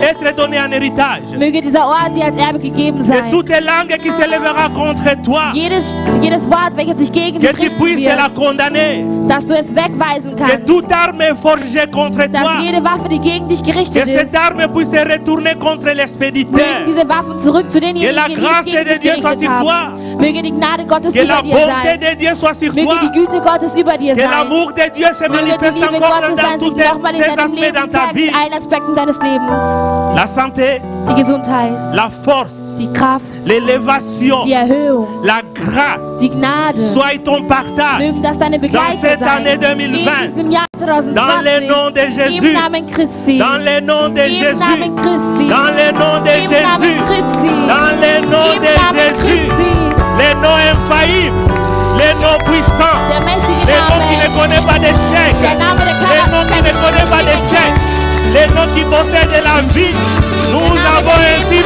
être donnés en héritage. möge dieser Ort dir als Erbe gegeben Que sein. toute langue qui se lèvera contre toi, Jedes Wort, welches sich gegen que dich tu richten puisses la wird, condamner. dass du es wegweisen Que kannst. toute arme forgée contre Dass toi, jede Waffe, die gegen dich que gerichtet cette ist, arme puisse retourner contre mögen l'expéditeur. diese Waffen zurück zu Que la denjenigen, die es grâce gegen de dich Dieu soit gerichtet sur toi. haben. Möge die Gnade Gottes Que la über dir bonté sein. de Dieu soit sur Möge toi. die Güte Gottes über dir Que sein. l'amour de Dieu se Möge die manifeste Liebe encore Gottes dans sein, tous sich nochmal in ces deinem aspects Leben dans ta zeigen, vie. in allen Aspekten deines Lebens. La santé, Die Gesundheit, la force, die Kraft, l'élévation, die Erhöhung, la grâce, die Gnade. soit ton partage. Mögen das deine Begleiter cette année sein. 2020, In diesem Jahr Dans le nom 2020. de Jésus. Im Namen Christi. Dans le nom de Im Jésus. Namen Christi. Dans le nom de Im Namen Jésus. Christi. Dans le nom Im de Namen Jésus. Christi. Le nom infaillible. Le nom puissant. Der mächtige Le nom qui Name. ne connaît pas d'échec. Der Name der Le nom qui ne connaît pas d'échec. Le nom qui possède la vie. Nous avons ainsi